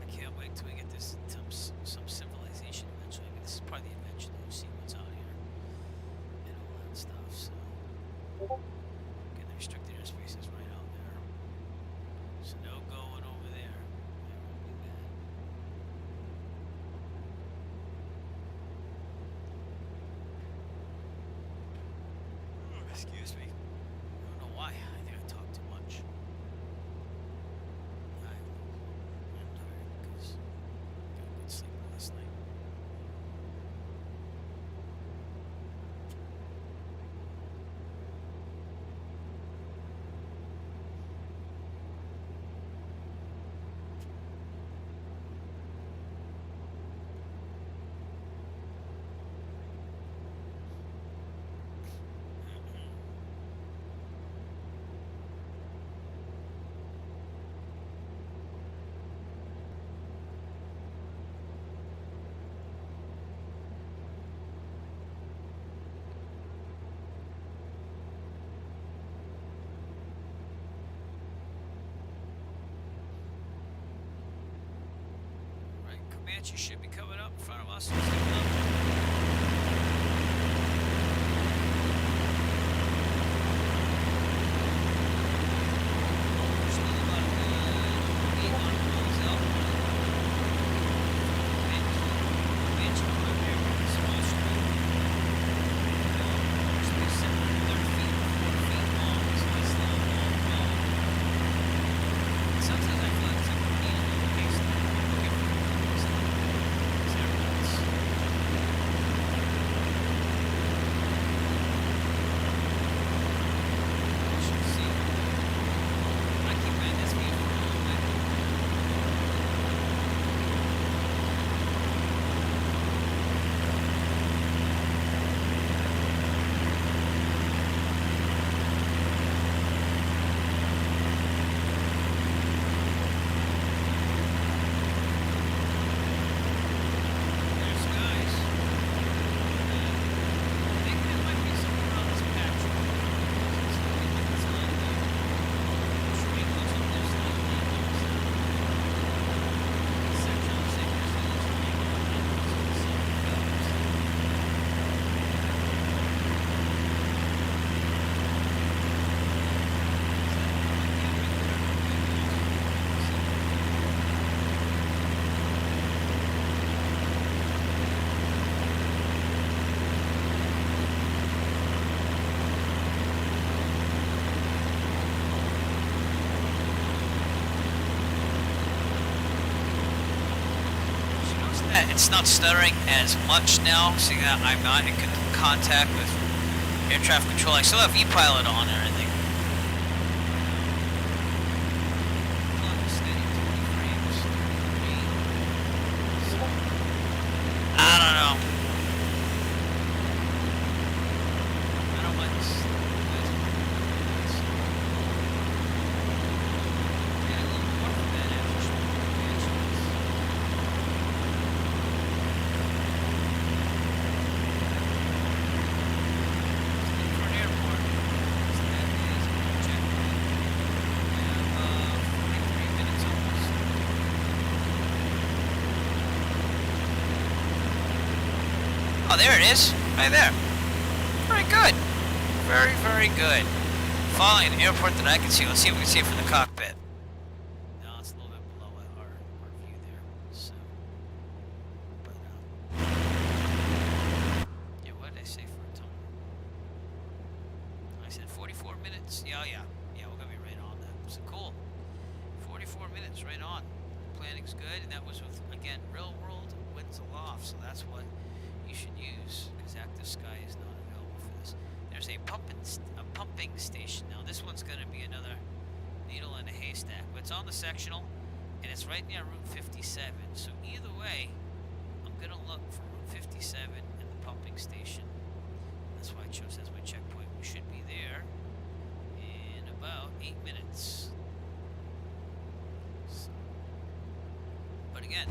I can't wait till we get this some civilization eventually. I mean, this is part of the invention that you see what's out here and all that stuff. So, again, the restricted airspace is right out there. So no going over there. That would be bad. Excuse me. I don't know why. I think I talk too much. I'm tired because I got a good sleep last night. Right, Comanche should be coming up in front of us. Still about 8 miles out. It's not stuttering as much now, seeing that I'm not in contact with air traffic control. I still have e-pilot on and everything. I don't know. I don't like this. Oh, there it is. Right there. Very good. Very, very good. Following an airport that I can see. Let's see if we can see it from the cockpit. No, it's a little bit below our view there. So, but, yeah, what did I say for a time? I said 44 minutes. Yeah, yeah. Yeah, we're going to be right on that. So cool. 44 minutes, right on. Planning's good, and that was with, again, real world winds aloft, so that's what you should use, because active sky is not available for this. There's a pumping station. Now this one's going to be another needle in a haystack, but it's on the sectional, and it's right near Route 57. So either way, I'm going to look for Route 57 and the pumping station. That's why I chose as my checkpoint. We should be there in about 8 minutes. So, but again,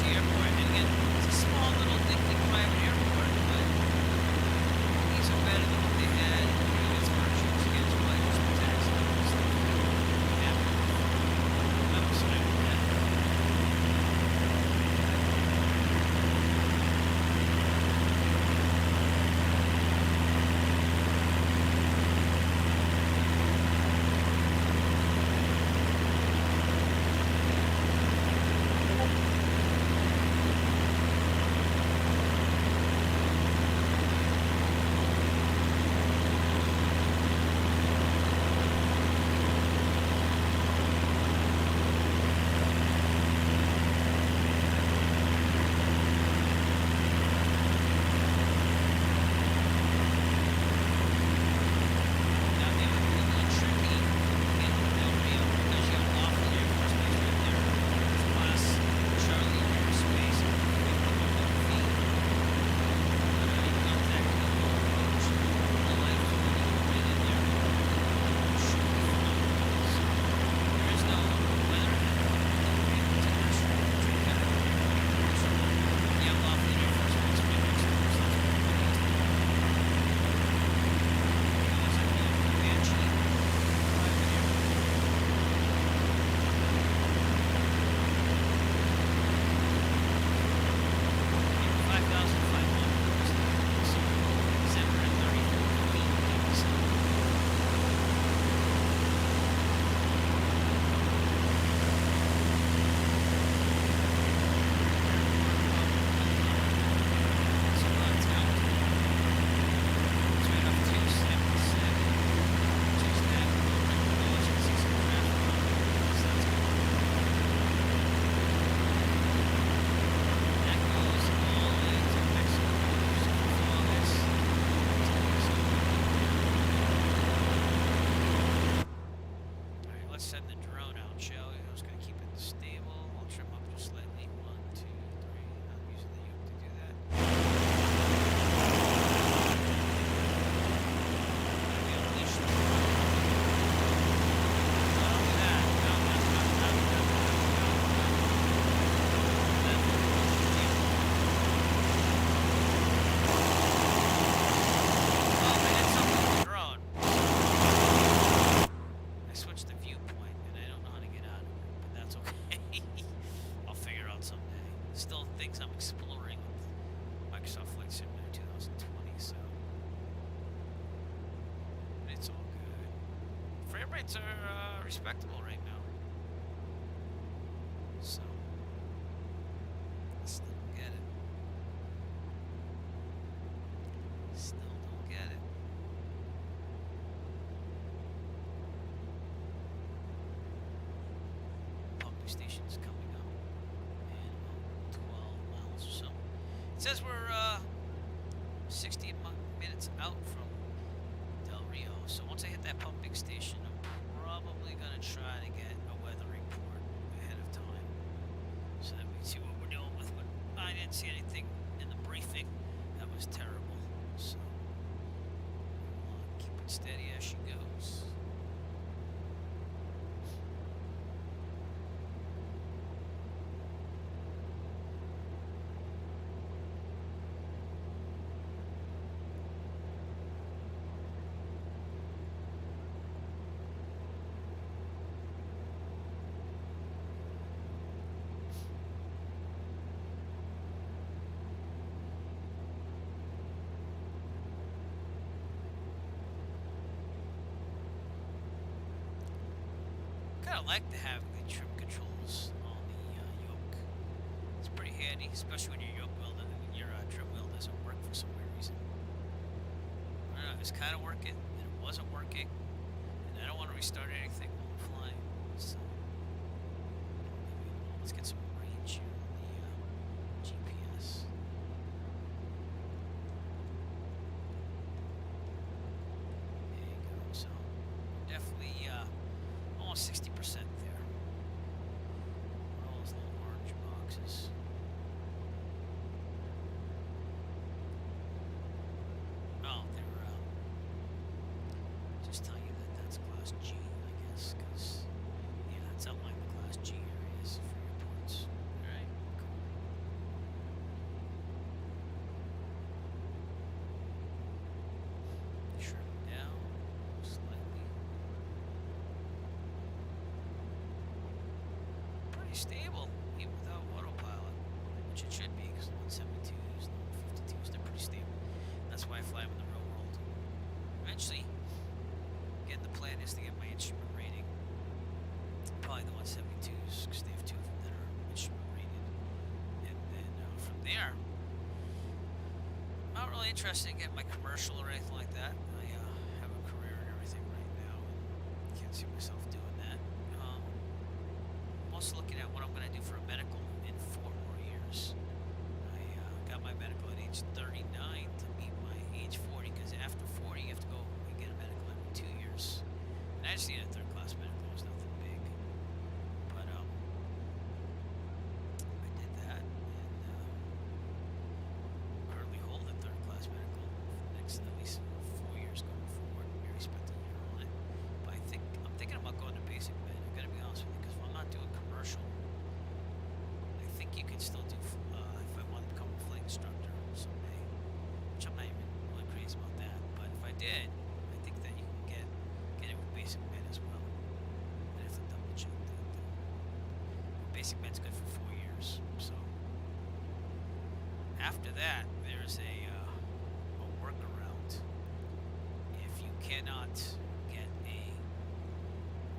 airport, and again, it's a small little dinky private airport, but these are better than what they had previous versions against what was the taxi and stuff. Yeah. I'm sorry with that. rates are respectable right now. So, still don't get it. Still don't get it. Pumping station's coming up. says we're 60 minutes out from Del Rio, so once I hit that pumping station, I'm probably gonna try to get a weather report ahead of time, so that we can see what we're dealing with. But I didn't see anything in the briefing that was terrible, so keep it steady as she goes. I like to have the trim controls on the yoke. It's pretty handy, especially when your yoke wheel, your trim wheel doesn't work for some weird reason. I don't know, it's kind of working, and it wasn't working, and I don't want to restart anything while I'm flying. So let's get some range here on the GPS. There you go. So definitely almost 60% there. All those little orange boxes. Oh, they're just telling you that that's class G, I guess, because yeah, it's outlining the class G areas for airports. Alright, cool. Trim down slightly. Pretty stable, even without autopilot, which it should be, because the 172s, the 152s, they're pretty stable. That's why I fly them in the real world. Eventually, again, the plan is to get my instrument rating. Probably the 172s, because they have two of them that are instrument rated. And then from there, I'm not really interested in getting my commercial or anything like that. I have a career and everything right now, and can't see myself doing that. I'm also looking at what I'm going to do for a medical in 4 more years. I got my medical at age 39 to meet my age 40, because after 40 you have to go and get a medical every 2 years. And I just need a third class medical, it was nothing big. But I did that, and currently hold a third class medical for the next at least 4 years going forward. Maybe spent a year on it. But I'm thinking about going to basic med. I gotta be honest with you, because if I'm not doing commercial, I think you can still do if I want to become a flight instructor someday, which I'm not even really crazy about that. But if I did, I think that you can get it with basic med as well. I have to double check that though. Basic med's good for 4 years, so after that there's a workaround. If you cannot get a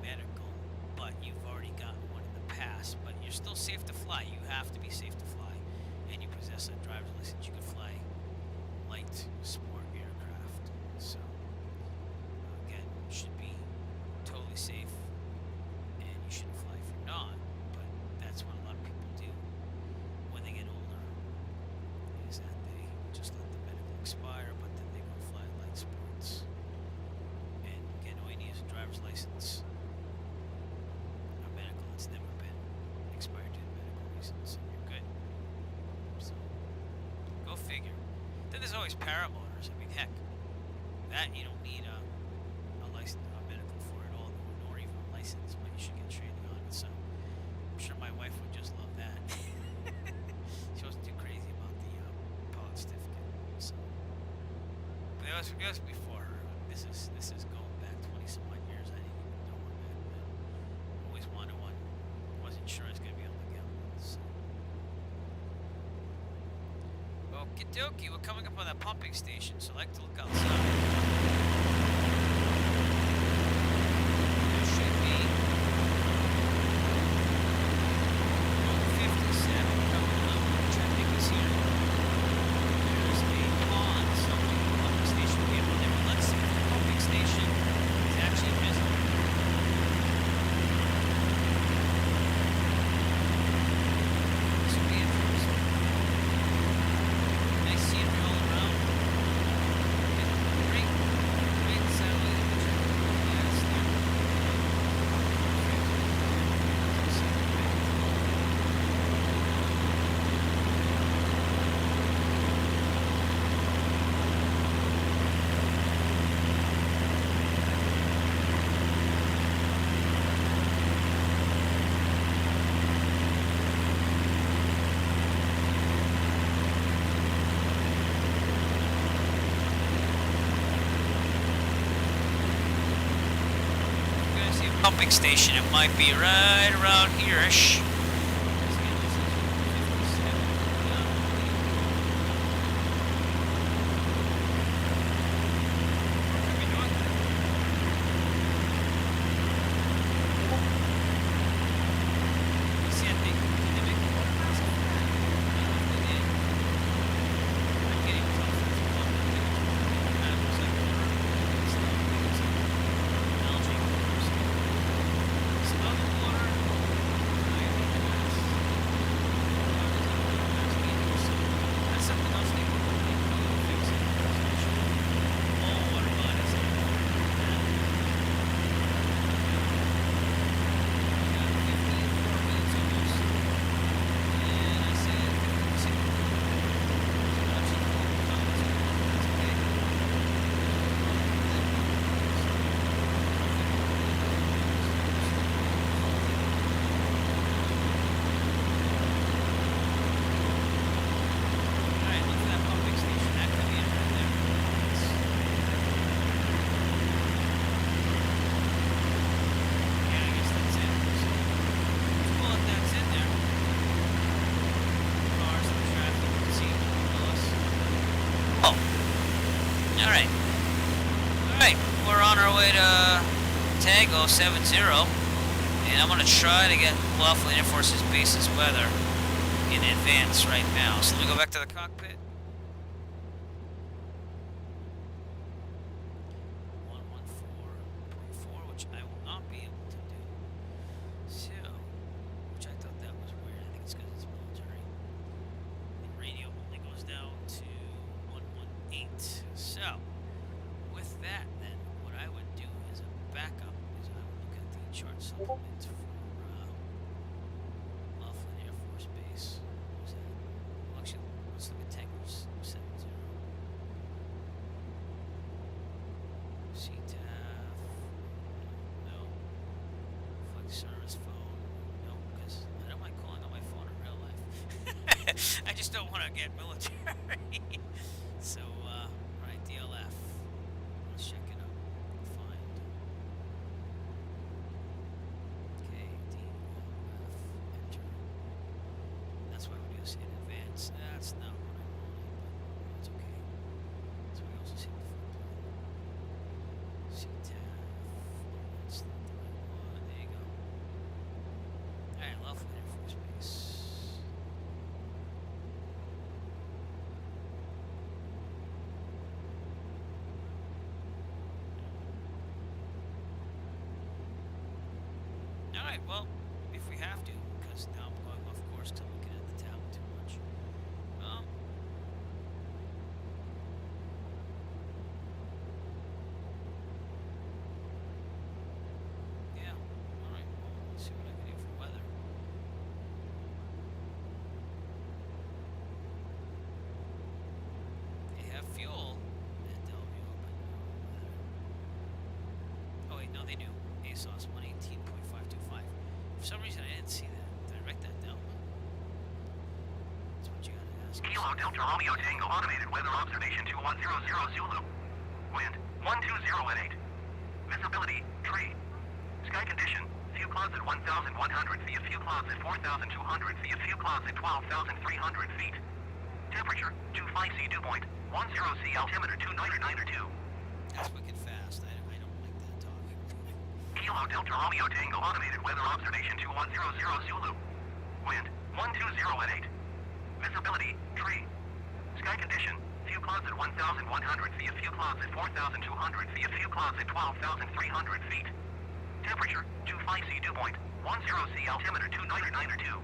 medical, but you've already gotten one in the past, but you're still safe to fly. You have to be safe to fly, and you possess a driver's license. You can fly light sport aircraft. So again, you should be totally safe, and you shouldn't fly if you're not. But that's what a lot of people do when they get older, is that they just let the medical expire, but then they go fly light sports. And again, all you need is a driver's license, a medical that's never been expired due to medical reasons, and you're good. So, go figure. Then there's always paramotors. I mean, heck, that you don't need a license, a medical for at all, nor even a license, but you should get training on it. So, I'm sure my wife would just love that. She wasn't too crazy about the pilot certificate. So, but it was before her. This is going back 20 some odd years. I didn't even know her back then. Always wanted one. Wasn't sure I was gonna be able to get one. So. Okie dokie, we're coming up on that pumping station, so I like to look outside. There should be 157 coming up, which I think is here. There's a pond somewhere in the pumping station. We have one there, but let's see if the pumping station is actually visible. This would be interesting. pumping station. It might be right around here-ish. Takeoff 70, and I'm going to try to get Laughlin Air Force's base's weather in advance right now. So let me go back to the cockpit. 114.4, which I will not be able to do. So, which I thought that was weird. I think it's because it's military. The radio only goes down to 118. So, with that, then, what I would do is a backup is I would look at the chart supplement for Laughlin Air Force Base. What was that? Well, actually, let's look at Takeoff 70. CTAF. No. Flex service phone. No, because I don't mind calling on my phone in real life. I just don't want to get military. So, right, DLF. Let's check it out. Find. KDRF. Enter. That's why we do this in advance. That's not what I wanted, but it's okay. So we also see the front plane. CTAF. That's not the right one. There you go. Alright, Laughlin Air Force Base. Alright, well, if we have to, because now I'm going off course because I'm looking at the tablet too much. Yeah, alright, well, let's see what I can do for weather. They have fuel at Del Rio, but no weather. Oh wait, no, they do. ASOS 118.525. For some reason, I didn't see that. Did I write that down? That's what you gotta ask. Kilo Delta Romeo Tango Automated Weather Observation 2100 Zulu. Wind 120 at 8. Visibility, tree. Sky condition, few clouds at 1,100 feet, few clouds at 4,200 feet, few clouds at 12,300 feet. Temperature, 25 C dew point, 10 C altimeter 2992. That's wicked fast. I don't like that talking. Kilo Delta Romeo Tango Automated Weather Observation 2100 Zulu. Wind 120 at 8. Visibility, tree. Sky condition, few clouds at 1,100 feet, few clouds at 4,200 feet, few clouds at 12,300 feet. Temperature, 25 C dew point, 10 C altimeter 2992.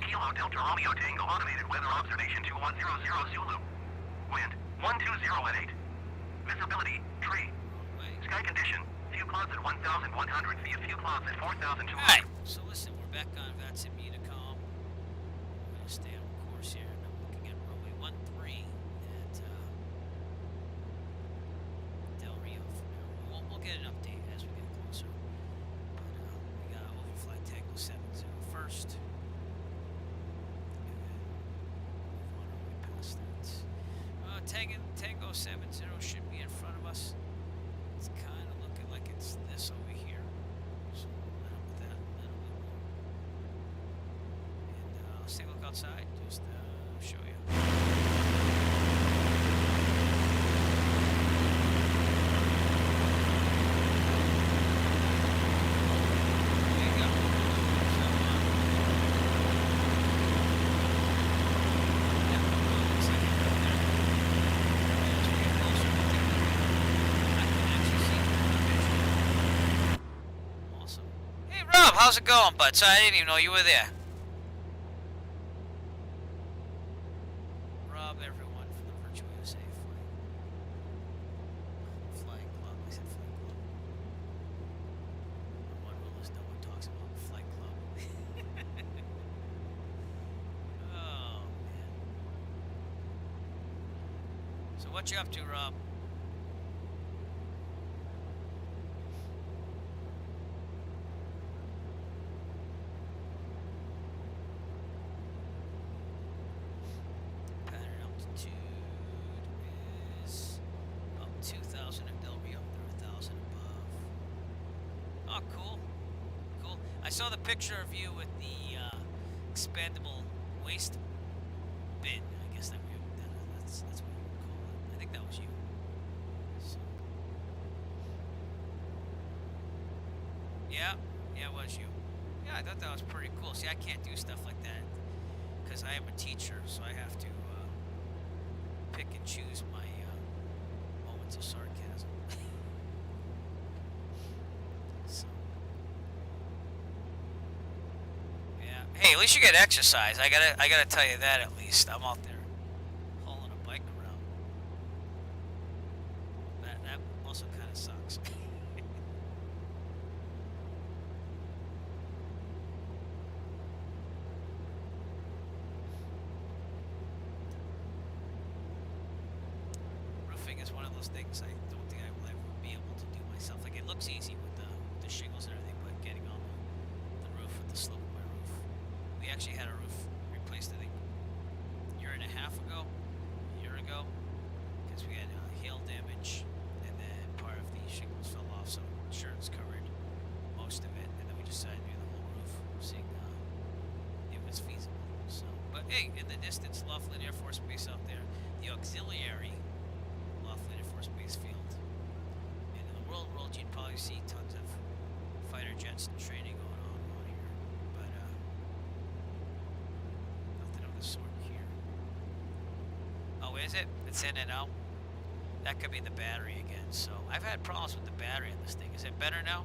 Kilo Delta Romeo Tango Automated Weather Observation 2100 Zulu. Wind 120 at 8. Visibility, tree. Sky condition, few clouds at 1,100 feet, few clouds at 4,200. Alright, so listen, we're back on VATSIM Unicom. We're going to stay on course here, and I'm looking at runway 13 at Del Rio for now. We'll get an update as we get closer. But we got overflight Tango 70 first. And then move on our way past that. Tango 70 should be in front of us. It's with this over here. So we'll line up with that a little bit more. And let's take a look outside, just show you. How's it going, bud? So I didn't even know you were there. Rob, everyone, from the Virtual USA Flight Club. I said Flight Club. One rule is no one talks about Flight Club. Oh, man. So what you up to, Rob? I saw the picture of you with the expandable waste bin. I guess that's what you would call it. I think that was you. So. Yeah, it was you. Yeah, I thought that was pretty cool. See, I can't do stuff like that because I am a teacher, so I have to pick and choose my moments of sarcasm. Hey, at least you get exercise. I gotta tell you that at least. I'm out there hauling a bike around. That also kind of sucks. Roofing is one of those things I don't think I will ever be able to do myself. Like, it looks easy with the shingles and everything, but getting on the roof with the slope. We actually had a roof replaced, I think, a year and a half ago, because we had hail damage, and then part of the shingles fell off, so insurance covered most of it, and then we decided to do the whole roof, seeing it was feasible. So, but hey, in the distance, Laughlin Air Force Base out there, the auxiliary Laughlin Air Force Base field, and in the world you'd probably see tons of fighter jets and training going on here, but nothing of the sort here. Oh, is it? It's in and out? That could be the battery again. So I've had problems with the battery in this thing. Is it better now?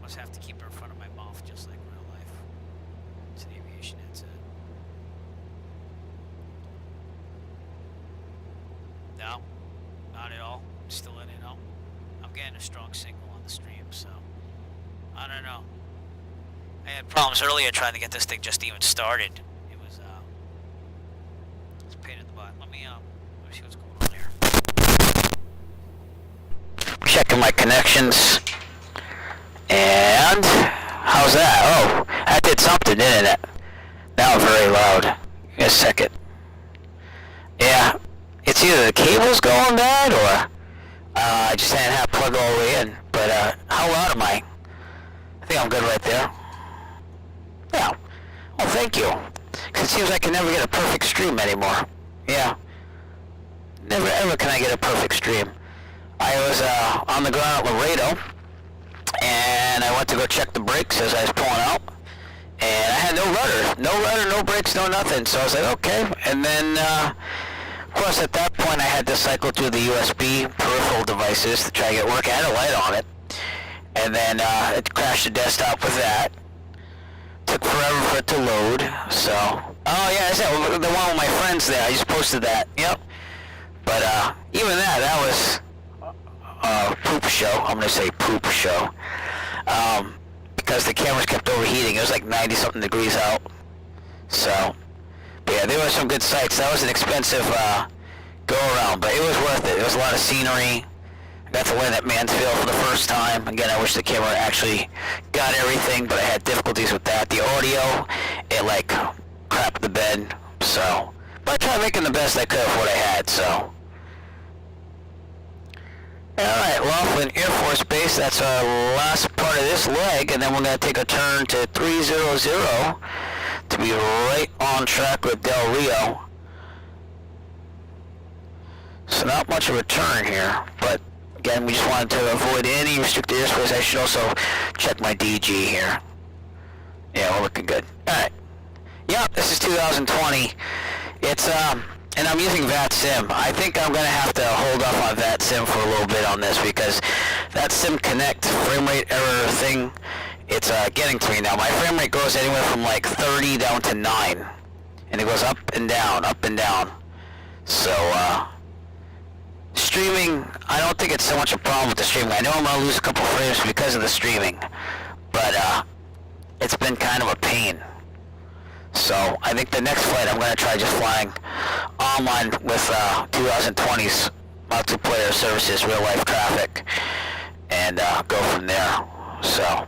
Must have to keep her in front of my mouth just like real life. It's an aviation headset. No, not at all. Still in and out. I'm getting a strong signal on the stream, so I don't know. I had problems earlier trying to get this thing just even started. It was a pain in the butt. Let me see what's going on here. Checking my connections. And how's that? Oh, that did something, didn't it? Now very loud. Give me a second. Yeah, it's either the cable's going bad or I just didn't have to plug all the way in. But how loud am I? I think I'm good right there. Yeah. Well, thank you. Because it seems like I can never get a perfect stream anymore. Yeah. Never ever can I get a perfect stream. I was on the ground at Laredo, and I went to go check the brakes as I was pulling out, and I had no rudder, no brakes, no nothing. So I was like, okay. And then, of course, at that point, I had to cycle through the USB peripheral devices to try to get work. I had a light on it, and then it crashed the desktop with that. Took forever for it to load. So, oh yeah, I said the one with my friends there. I just posted that. Yep. But even that was a poop show. I'm gonna say poop show. Because the cameras kept overheating. It was like 90-something degrees out. So, but yeah, there were some good sights. That was an expensive go-around, but it was worth it. It was a lot of scenery. I got to land at Mansfield for the first time. Again, I wish the camera actually got everything, but I had difficulties with that. The audio, it like crapped the bed. So, but I tried making the best I could of what I had. So, Alright, Laughlin Air Force Base, that's our last part of this leg, and then we're going to take a turn to 300 to be right on track with Del Rio. So not much of a turn here, but again, we just wanted to avoid any restricted airspace. I should also check my DG here. Yeah, we're looking good. Alright. Yep, this is 2020. It's, and I'm using VATSIM. I think I'm going to have to hold off on VATSIM for a little bit on this because that Sim Connect frame rate error thing, it's getting to me now. My frame rate goes anywhere from like 30 down to 9. And it goes up and down, up and down. So, streaming, I don't think it's so much a problem with the streaming. I know I'm going to lose a couple frames because of the streaming. But, it's been kind of a pain. So I think the next flight I'm going to try just flying online with 2020's multiplayer services, real life traffic, and go from there. So I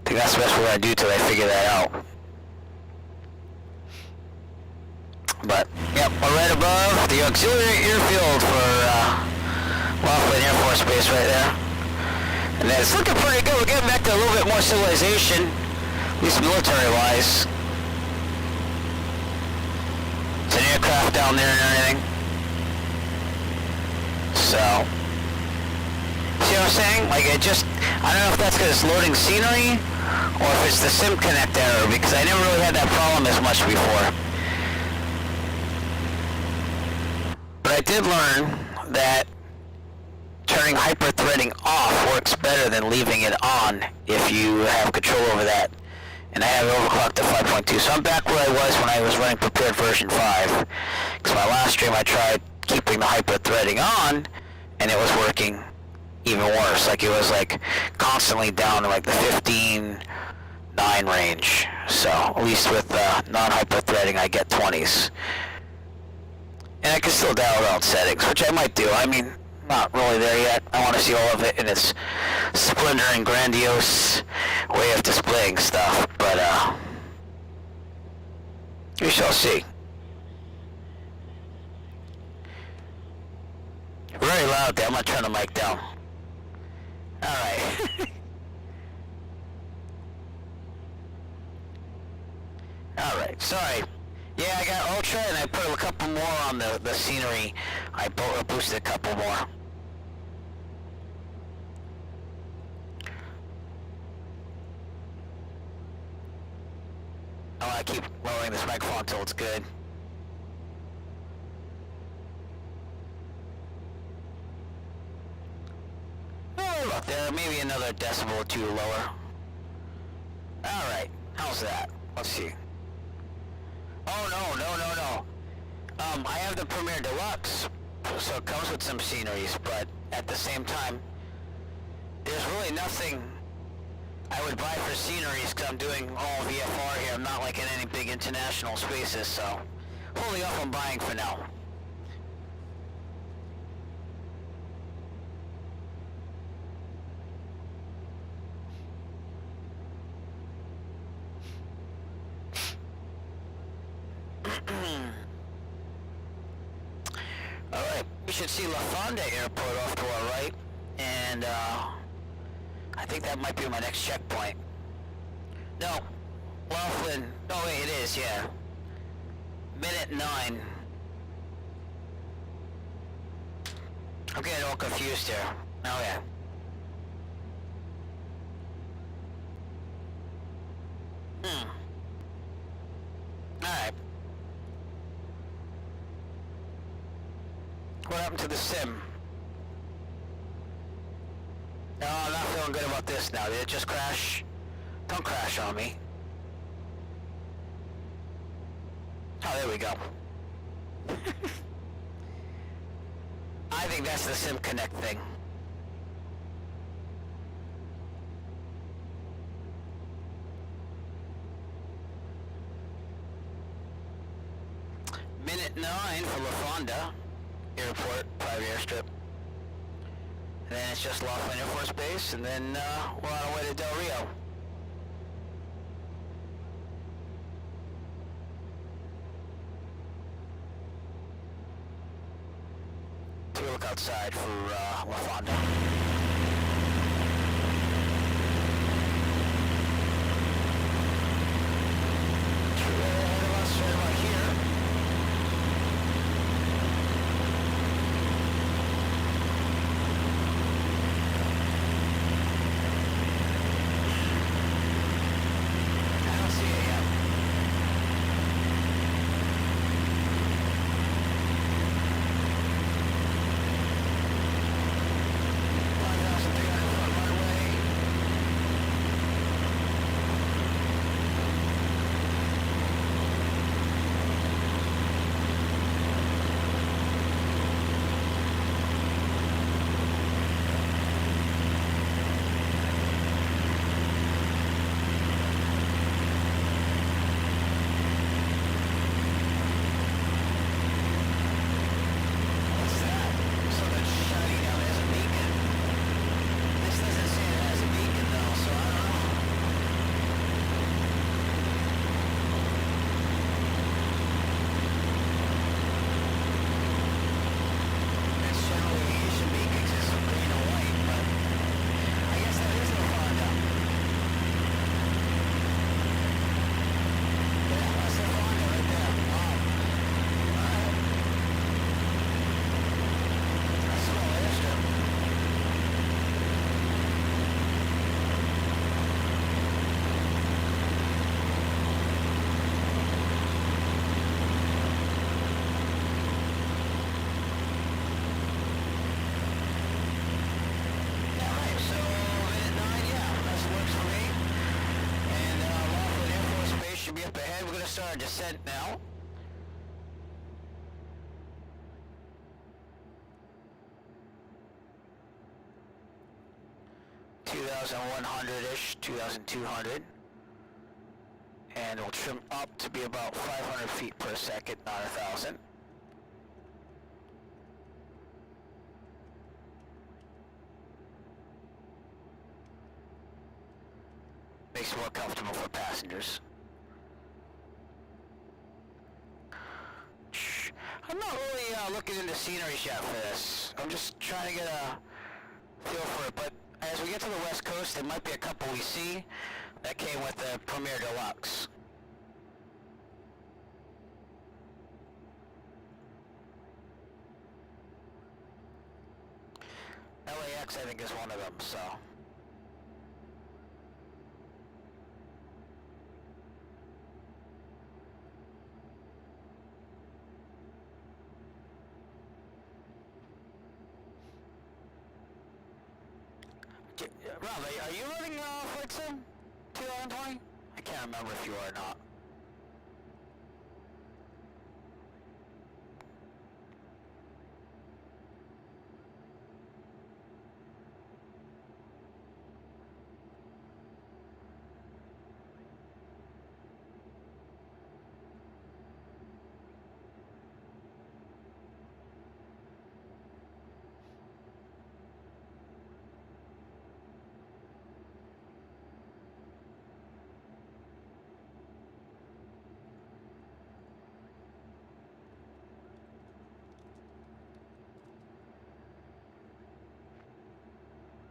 think that's the best we're going to do till I figure that out. But yep, we're right above the auxiliary airfield for Laughlin Air Force Base right there. And then it's looking pretty good. We're getting back to a little bit more civilization. At least military-wise. It's an aircraft down there and everything. So, see what I'm saying? Like, it just, I don't know if that's because it's loading scenery, or if it's the Sim Connect error, because I never really had that problem as much before. But I did learn that turning hyperthreading off works better than leaving it on if you have control over that. And I have it overclocked to 5.2, so I'm back where I was when I was running prepared version 5. Because my last stream I tried keeping the hyperthreading on, and it was working even worse. Like it was like constantly down to like the 15.9 range. So at least with non-hyperthreading I get 20s. And I can still dial down settings, which I might do. I mean, not really there yet. I want to see all of it in its splendor and grandiose way of displaying stuff, but we shall see. Very loud there. I'm gonna turn the mic down. Alright. Alright, sorry. Yeah, I got Ultra and I put a couple more on the scenery. I boosted a couple more. I want to keep lowering this microphone until it's good. Oh, look, there may be another decibel or two lower. Alright, how's that? Let's see. Oh, no. I have the Premier Deluxe, so it comes with some sceneries, but at the same time, there's really nothing I would buy for sceneries because I'm doing all VFR here. I'm not like in any big international spaces, so holding off on buying for now. Alright, we should see La Fonda Airport off to our right, and I think that might be my next checkpoint. No, Laughlin, oh wait, it is, yeah. Minute 9. I'm getting all confused here. Oh yeah. Alright. What happened to the sim? No, I'm not feeling good about this now. Did it just crash? Don't crash on me. Oh, there we go. I think that's the Sim Connect thing. Minute 9 for La Fonda Airport, private airstrip. And then it's just Laughlin Air Force Base, and then we're on our way to Del Rio. Take a look outside for La Fonda. Start our descent now. $2,100-ish, 2,200. And we'll trim up to be about 500 feet per second, not 1,000. Makes it more comfortable for passengers. I'm not really looking into sceneries yet for this. I'm just trying to get a feel for it, but as we get to the west coast, there might be a couple we see that came with the Premier Deluxe. LAX, I think, is one of them, so... Rob, are you running Flight Sim 2020? I can't remember if you are or not.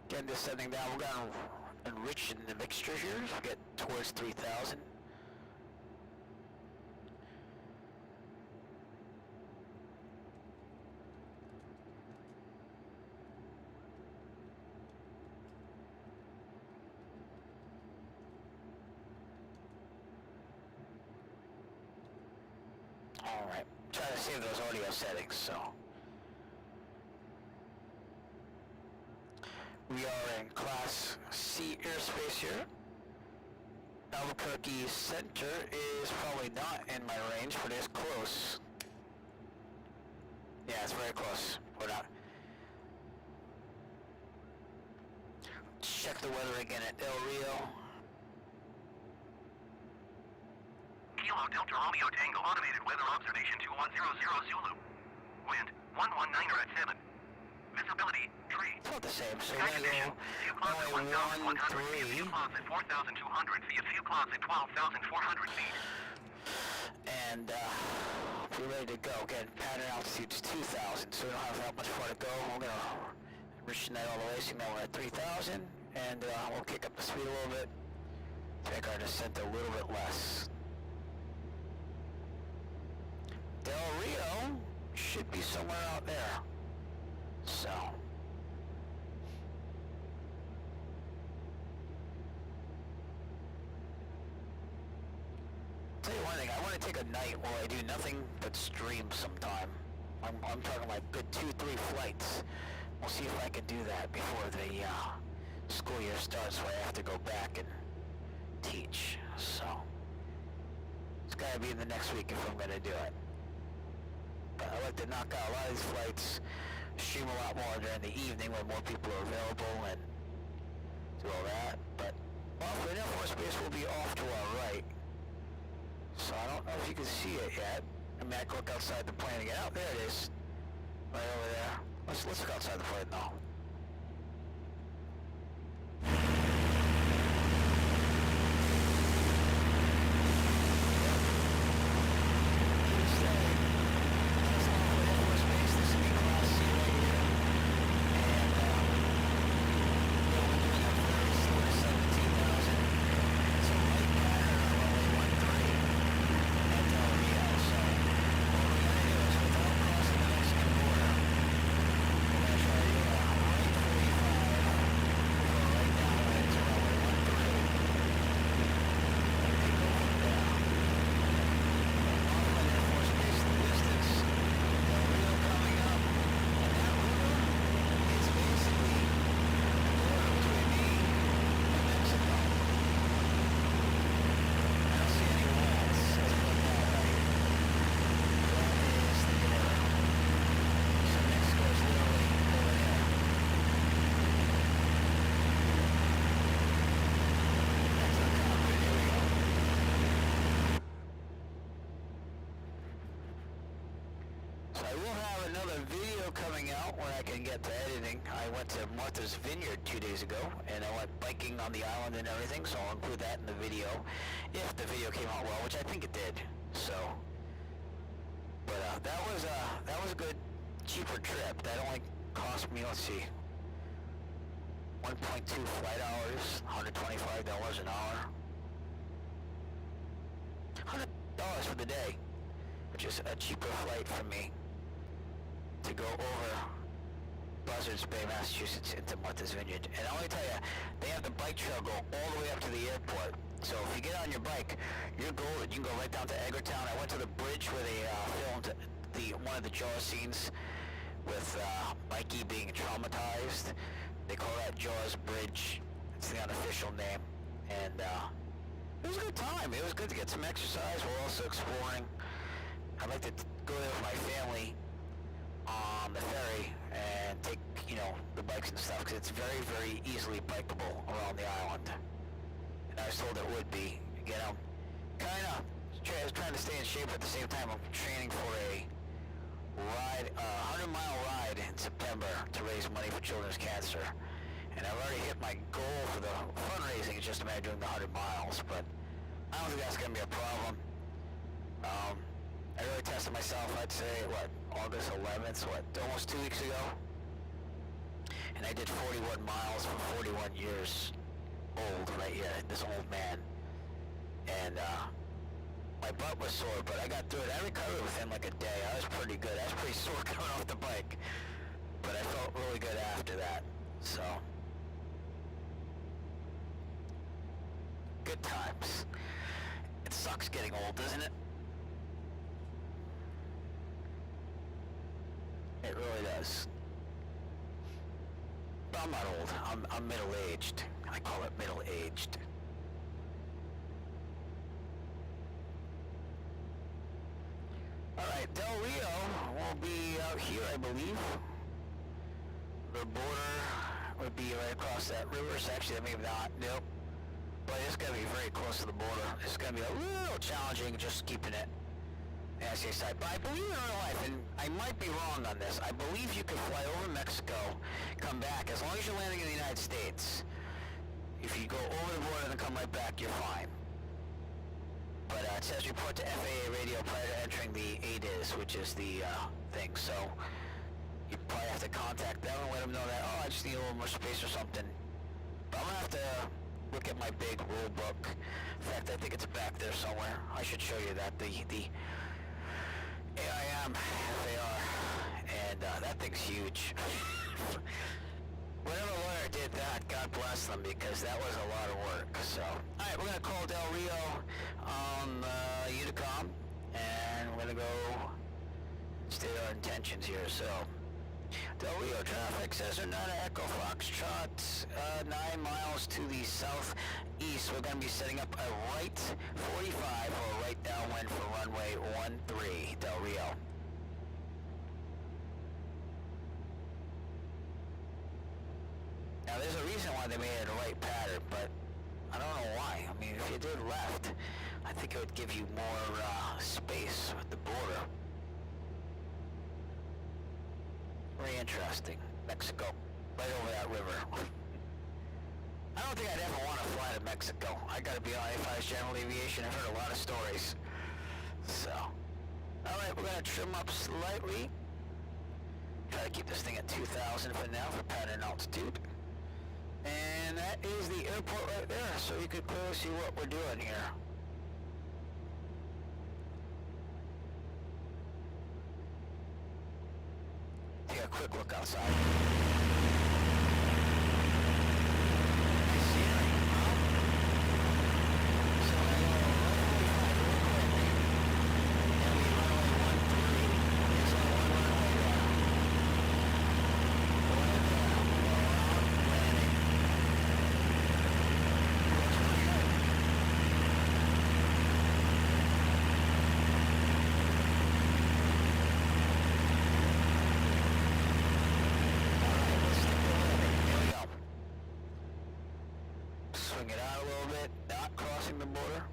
Again, descending down, we're going to enrich in the mixture here as we get towards 3,000. Alright, try to save those audio settings, so... We are in Class C airspace here. Albuquerque Center is probably not in my range, but it's close. Yeah, it's very close. We're not. Check the weather again at Del Rio. Kilo Delta Romeo Tango Automated Weather Observation 2100 Zulu. Wind 119er at 7. Visibility, tree. It's not the same, so we're going to go only 1-3. Fuel closet 4,200 feet. Fuel closet 12,400 feet. And we're ready to go. Again, pattern altitude's 2,000, so we don't have that much far to go. We're gonna reach the night all the way, so now we're at 3,000, and we'll kick up the speed a little bit to make our descent a little bit less. Del Rio should be somewhere out there. So. Tell you one thing, I want to take a night where I do nothing but stream sometime. I'm talking like good 2-3 flights. We'll see if I can do that before the school year starts, where I have to go back and teach. So it's got to be in the next week if I'm going to do it. But I like to knock out a lot of these flights, stream a lot more during the evening when more people are available, and do all that. But well, Air Force Base will be off to our right. So I don't know if you can see it yet. I mean, I can look outside the plane again. Oh, there it is. Right over there. Let's look outside the plane now. Vineyard 2 days ago, and I went biking on the island and everything, so I'll include that in the video if the video came out well, which I think it did. So, but that was a good, cheaper trip. That only cost me, let's see, 1.2 flight hours, $125 an hour, $100 for the day, which is a cheaper flight for me to go over Buzzards Bay, Massachusetts into Martha's Vineyard. And I'll only tell you, they have the bike trail go all the way up to the airport. So if you get on your bike, you're golden. You can go right down to Edgartown. I went to the bridge where they filmed one of the Jaws scenes with Mikey being traumatized. They call that Jaws Bridge. It's the unofficial name. And it was a good time. It was good to get some exercise. We're also exploring. I'd like to go there with my family on the ferry and take, the bikes and stuff, because it's very, very easily bikeable around the island. And I was told it would be. Again, I'm kind of trying to stay in shape, but at the same time I'm training for a ride, 100-mile ride in September to raise money for children's cancer. And I've already hit my goal for the fundraising. It's just a matter of doing the 100 miles, but I don't think that's going to be a problem. I really tested myself, I'd say, August 11th, almost 2 weeks ago. And I did 41 miles for 41 years old right here, this old man. And my butt was sore, but I got through it. I recovered within like a day. I was pretty good. I was pretty sore coming off the bike, but I felt really good after that. So, good times. It sucks getting old, doesn't it? It really does. But I'm not old. I'm middle-aged. I call it middle-aged. Alright, Del Rio will be out here, I believe. The border would be right across that river section. Maybe not. Nope. But it's going to be very close to the border. It's going to be a little challenging just keeping it NSA side. But I believe in real life, and I might be wrong on this, I believe you could fly over Mexico, come back, as long as you're landing in the United States. If you go over the border and then come right back, you're fine. But it says report to FAA radio prior to entering the ADIS, which is the thing. So you probably have to contact them and let them know that, oh, I just need a little more space or something. But I'm going to have to look at my big rule book. In fact, I think it's back there somewhere. I should show you that, the AIM FAR, and that thing's huge. Whatever lawyer did that, God bless them, because that was a lot of work. So, alright, we're going to call Del Rio on Unicom, and we're going to go state our intentions here. So, Del Rio traffic, Cessna 9 Echo Foxtrot, 9 miles to the southeast. We're going to be setting up a right 45 or right downwind for runway 13, Del Rio. Now, there's a reason why they made it a right pattern, but I don't know why. I mean, if you did left, I think it would give you more space with the border. Very interesting. Mexico, right over that river. I don't think I'd ever want to fly to Mexico. I gotta be honest, if I was general aviation, I've heard a lot of stories. So, alright, we're gonna trim up slightly. Try to keep this thing at 2,000 for now for pattern altitude. And that is the airport right there, so you can clearly see what we're doing here. Take a quick look outside. Swing it out a little bit, not crossing the border.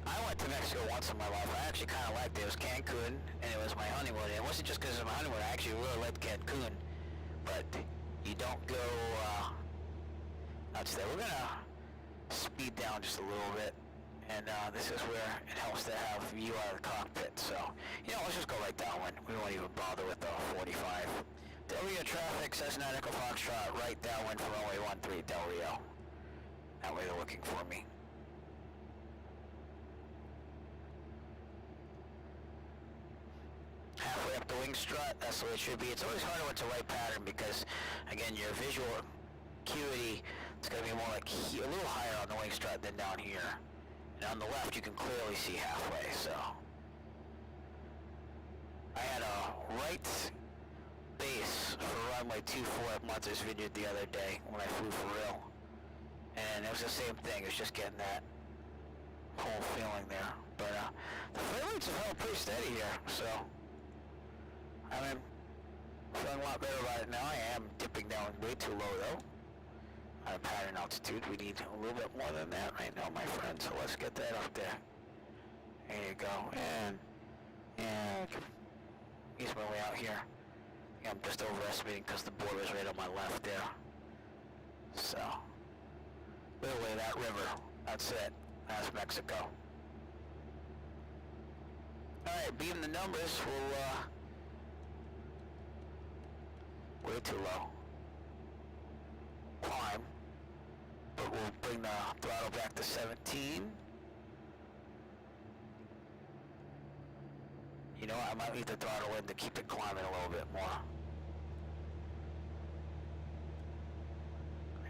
I went to Mexico once in my life. I actually kind of liked it. It was Cancun, and it was my honeymoon. And it wasn't just because it was my honeymoon. I actually really liked Cancun. But you don't go nuts there. We're going to speed down just a little bit. And this is where it helps to have view out of the cockpit. So, you know, let's just go right downwind. We won't even bother with the 45. Del Rio traffic, Cessna Echo Foxtrot, right downwind for runway 13, Del Rio. That way they're looking for me. Halfway up the wing strut, that's the way it should be. It's always harder when it's a right pattern because, again, your visual acuity, it's going to be more like a little higher on the wing strut than down here. And on the left, you can clearly see halfway, so. I had a right base for runway 24 at Martha's Vineyard the other day when I flew for real. And it was the same thing, it was just getting that whole feeling there. But the frame rates have held pretty steady here, so. I mean, feeling a lot better about it now. I am dipping down way too low though. At a pattern altitude, we need a little bit more than that right now, my friend, so let's get that up there. There you go, and ease my way out here. Yeah, I'm just overestimating because the border is right on my left there. So, literally that river, that's it, that's Mexico. Alright, being the numbers, we'll, way too low. Climb. But we'll bring the throttle back to 17. You know, I might leave the throttle in to keep it climbing a little bit more.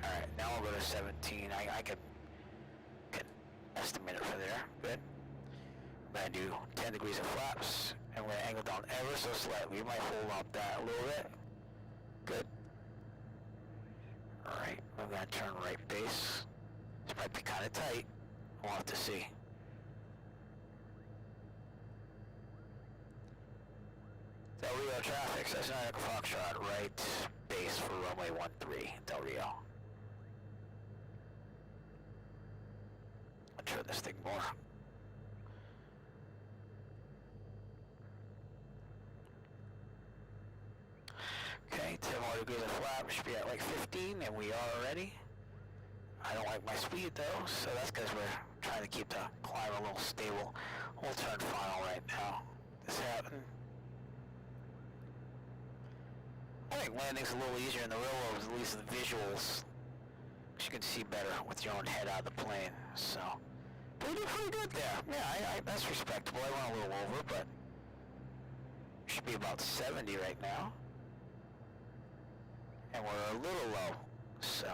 Alright, now we'll go to 17. I can estimate it for there. Good. I'm going to do 10 degrees of flaps, and we're going to angle down ever so slightly. We might hold up that a little bit. Good. Alright, we're going to turn right base. This might be kind of tight. We'll have to see. Del Rio traffic, Cessna Echo Foxtrot, right base for runway 13, Del Rio. I'll turn this thing more. Okay, 10 more degrees of flap, we should be at like 15, and we are already. I don't like my speed though, so that's because we're trying to keep the climb a little stable. We'll turn final right now. This happened. I think landing's a little easier in the real world, at least the visuals. You can see better with your own head out of the plane, so. But we did pretty good there. Yeah, that's respectable. I went a little over, but should be about 70 right now. And we're a little low, so.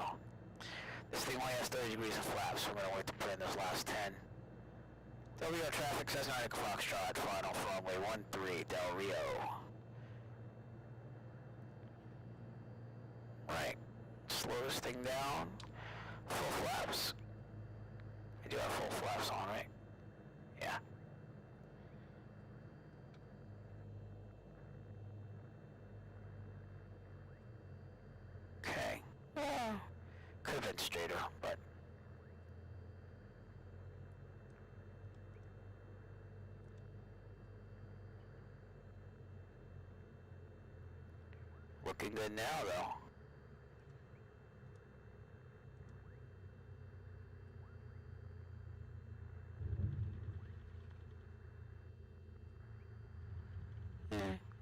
This thing only has 30 degrees of flaps, so we're gonna wait to put in those last 10. Del Rio traffic, Cessna Foxtrot, final for runway 13, Del Rio. Right, slow this thing down. Full flaps. We do have full flaps on, right? Yeah. Okay. Could have been straighter, but. Looking good now, though.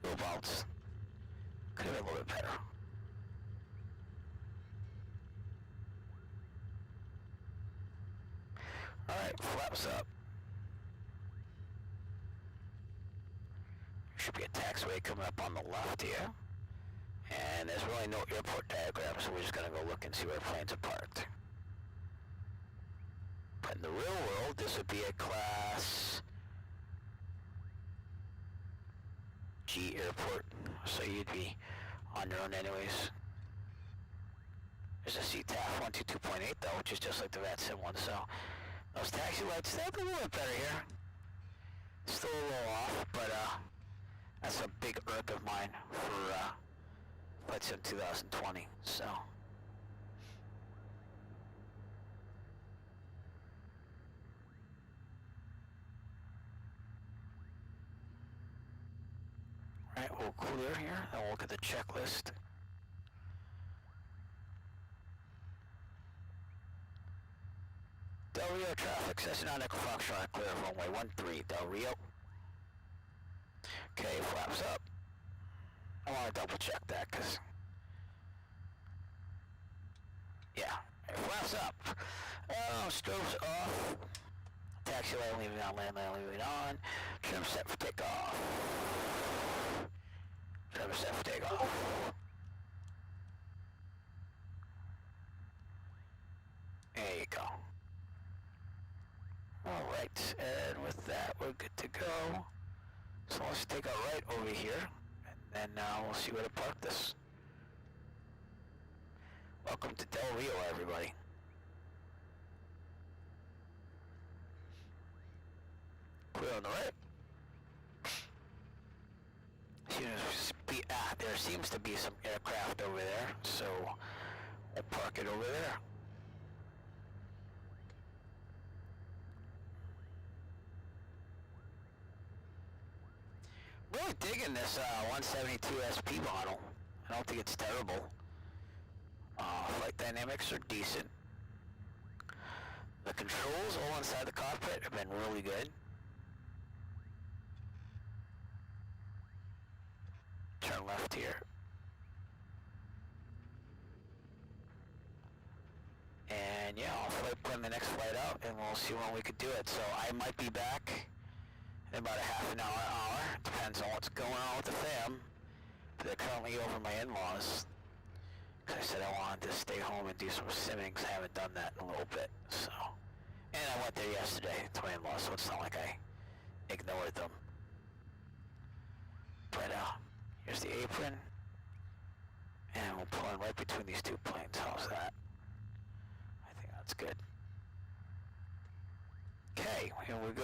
Little bounce. Could have been a little bit better. Alright, flaps up. Should be a taxiway coming up on the left here. And there's really no airport diagram, so we're just gonna go look and see where planes are parked. But in the real world, this would be a class G airport, so you'd be on your own anyways. There's a CTAF 122.8 though, which is just like the VATSIM one, so those taxi lights, they're a little bit better here. Still a little off, but that's a big irk of mine for VATSIM 2020, so. Alright, we'll clear here, and we'll look at the checklist. Del Rio traffic, Cessna Foxtrot, clear runway 13, Del Rio. Okay, flaps up. I want to double check that, because, yeah, flaps up. Oh, strobes off. Taxi lane leaving on, land lane leaving on. Trim set for takeoff. Trim set for takeoff. There you go. Alright, and with that, we're good to go. So let's take a right over here, and then we'll see where to park this. Welcome to Del Rio, everybody. Clear on the right. There seems to be some aircraft over there, so we'll park it over there. Really digging this 172 SP model. I don't think it's terrible. Flight dynamics are decent. The controls all inside the cockpit have been really good. Turn left here. And yeah, I'll plan the next flight out and we'll see when we could do it. So I might be back in about a half an hour. Depends on what's going on with the fam. But they're currently over my in-laws. Because I said I wanted to stay home and do some simming, because I haven't done that in a little bit. So, and I went there yesterday to my in-laws, so it's not like I ignored them. But here's the apron. And we'll pull in right between these two planes. How's that? I think that's good. Okay, here we go.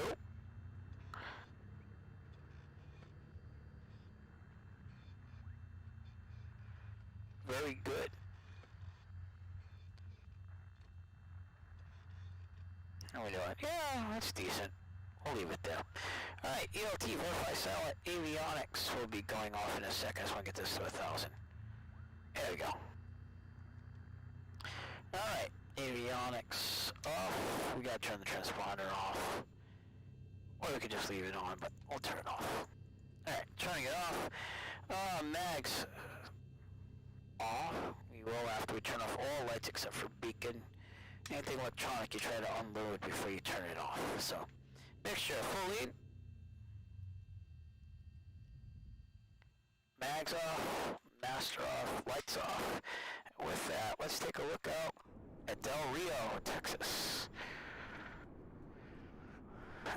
Very good. How we doing? Yeah, that's decent. We'll leave it there. Alright, ELT, verify silent avionics will be going off in a second. I just want to get this to 1,000. There we go. Alright, Avionics off. We gotta turn the transponder off. Or we could just leave it on, but we'll turn it off. Alright, turning it off. Mags off. We will after we turn off all lights except for beacon. Anything electronic you try to unload before you turn it off. So, mixture full lead. Mags off, master off, lights off. With that, let's take a look out at Del Rio, Texas.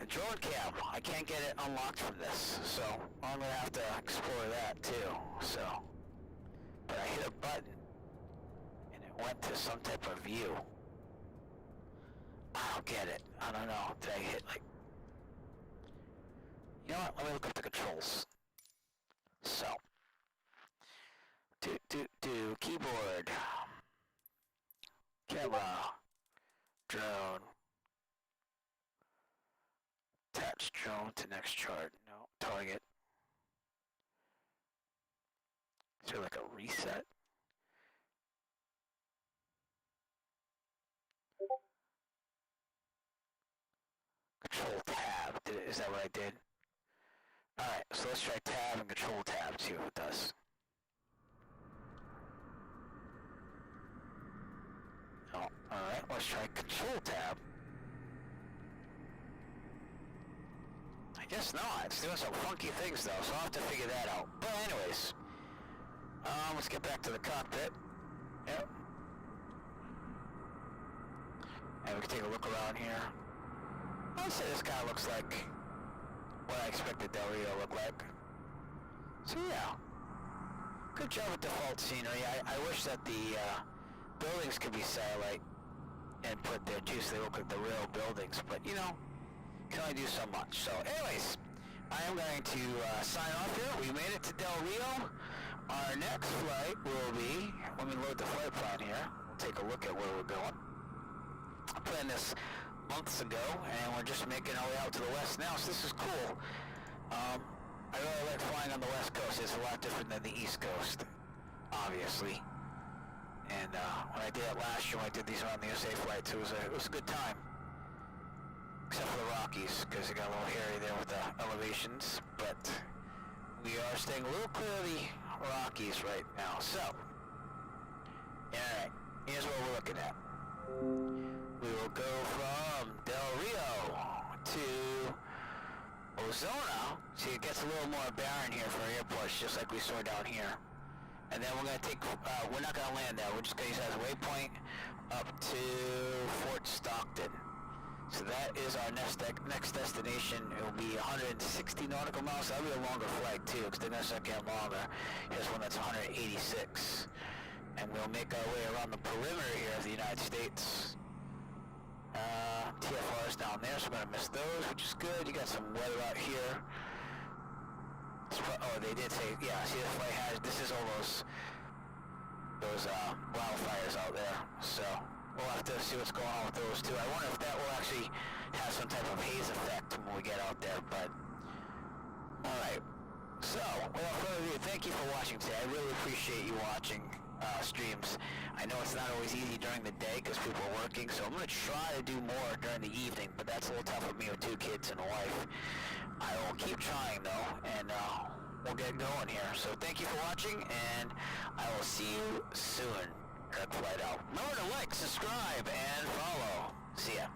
Drone cam, I can't get it unlocked from this, so I'm gonna have to explore that too. So, but I hit a button and it went to some type of view. I don't get it. I don't know. Did I hit like? You know what? Let me look up the controls. So, keyboard, camera, drone. Attach drone to next chart. No. Target. Is there like a reset? Control tab. Is that what I did? Alright, so let's try tab and control tab, see what it does. Oh, alright, let's try control tab. I guess not. It's doing some funky things though, so I'll have to figure that out. But anyways, let's get back to the cockpit. Yep. And we can take a look around here. I'd say this guy looks like what I expected Del Rio to look like. So yeah, good job with default scenery. I wish that the buildings could be satellite and put there too, so they look like the real buildings. But you know, can only do so much. So anyways, I am going to sign off here. We made it to Del Rio. Our next flight will be, let me load the flight plan here. We'll take a look at where we're going. I planned this months ago, and we're just making our way out to the west now, so this is cool. I really like flying on the west coast. It's a lot different than the east coast, obviously. And when I did it last year, when I did these around the USA flights, it was a good time. Except for the Rockies, because it got a little hairy there with the elevations, but we are staying a little clear of the Rockies right now. So, alright, here's what we're looking at. We will go from Del Rio to Ozona, so it gets a little more barren here for airports, just like we saw down here. And then we're going to take, we're not going to land there, we're just going to use that as a waypoint up to Fort Stockton. So that is our next destination. It will be 160 nautical miles. That'll be a longer flight too, because they're going to start getting longer. Here's one that's 186. And we'll make our way around the perimeter here of the United States. TFR's down there, so we're going to miss those, which is good. You got some weather out here. Oh, they did say, yeah, see the flight has, this is all those wildfires out there. So we'll have to see what's going on with those too. I wonder if that will actually have some type of haze effect when we get out there, but alright. So, without further ado, thank you for watching today. I really appreciate you watching streams. I know it's not always easy during the day because people are working, so I'm going to try to do more during the evening, but that's a little tough with me with 2 kids and a wife. I will keep trying though, and we'll get going here. So thank you for watching, and I will see you soon. Direct flight out. Remember to like, subscribe, and follow. See ya.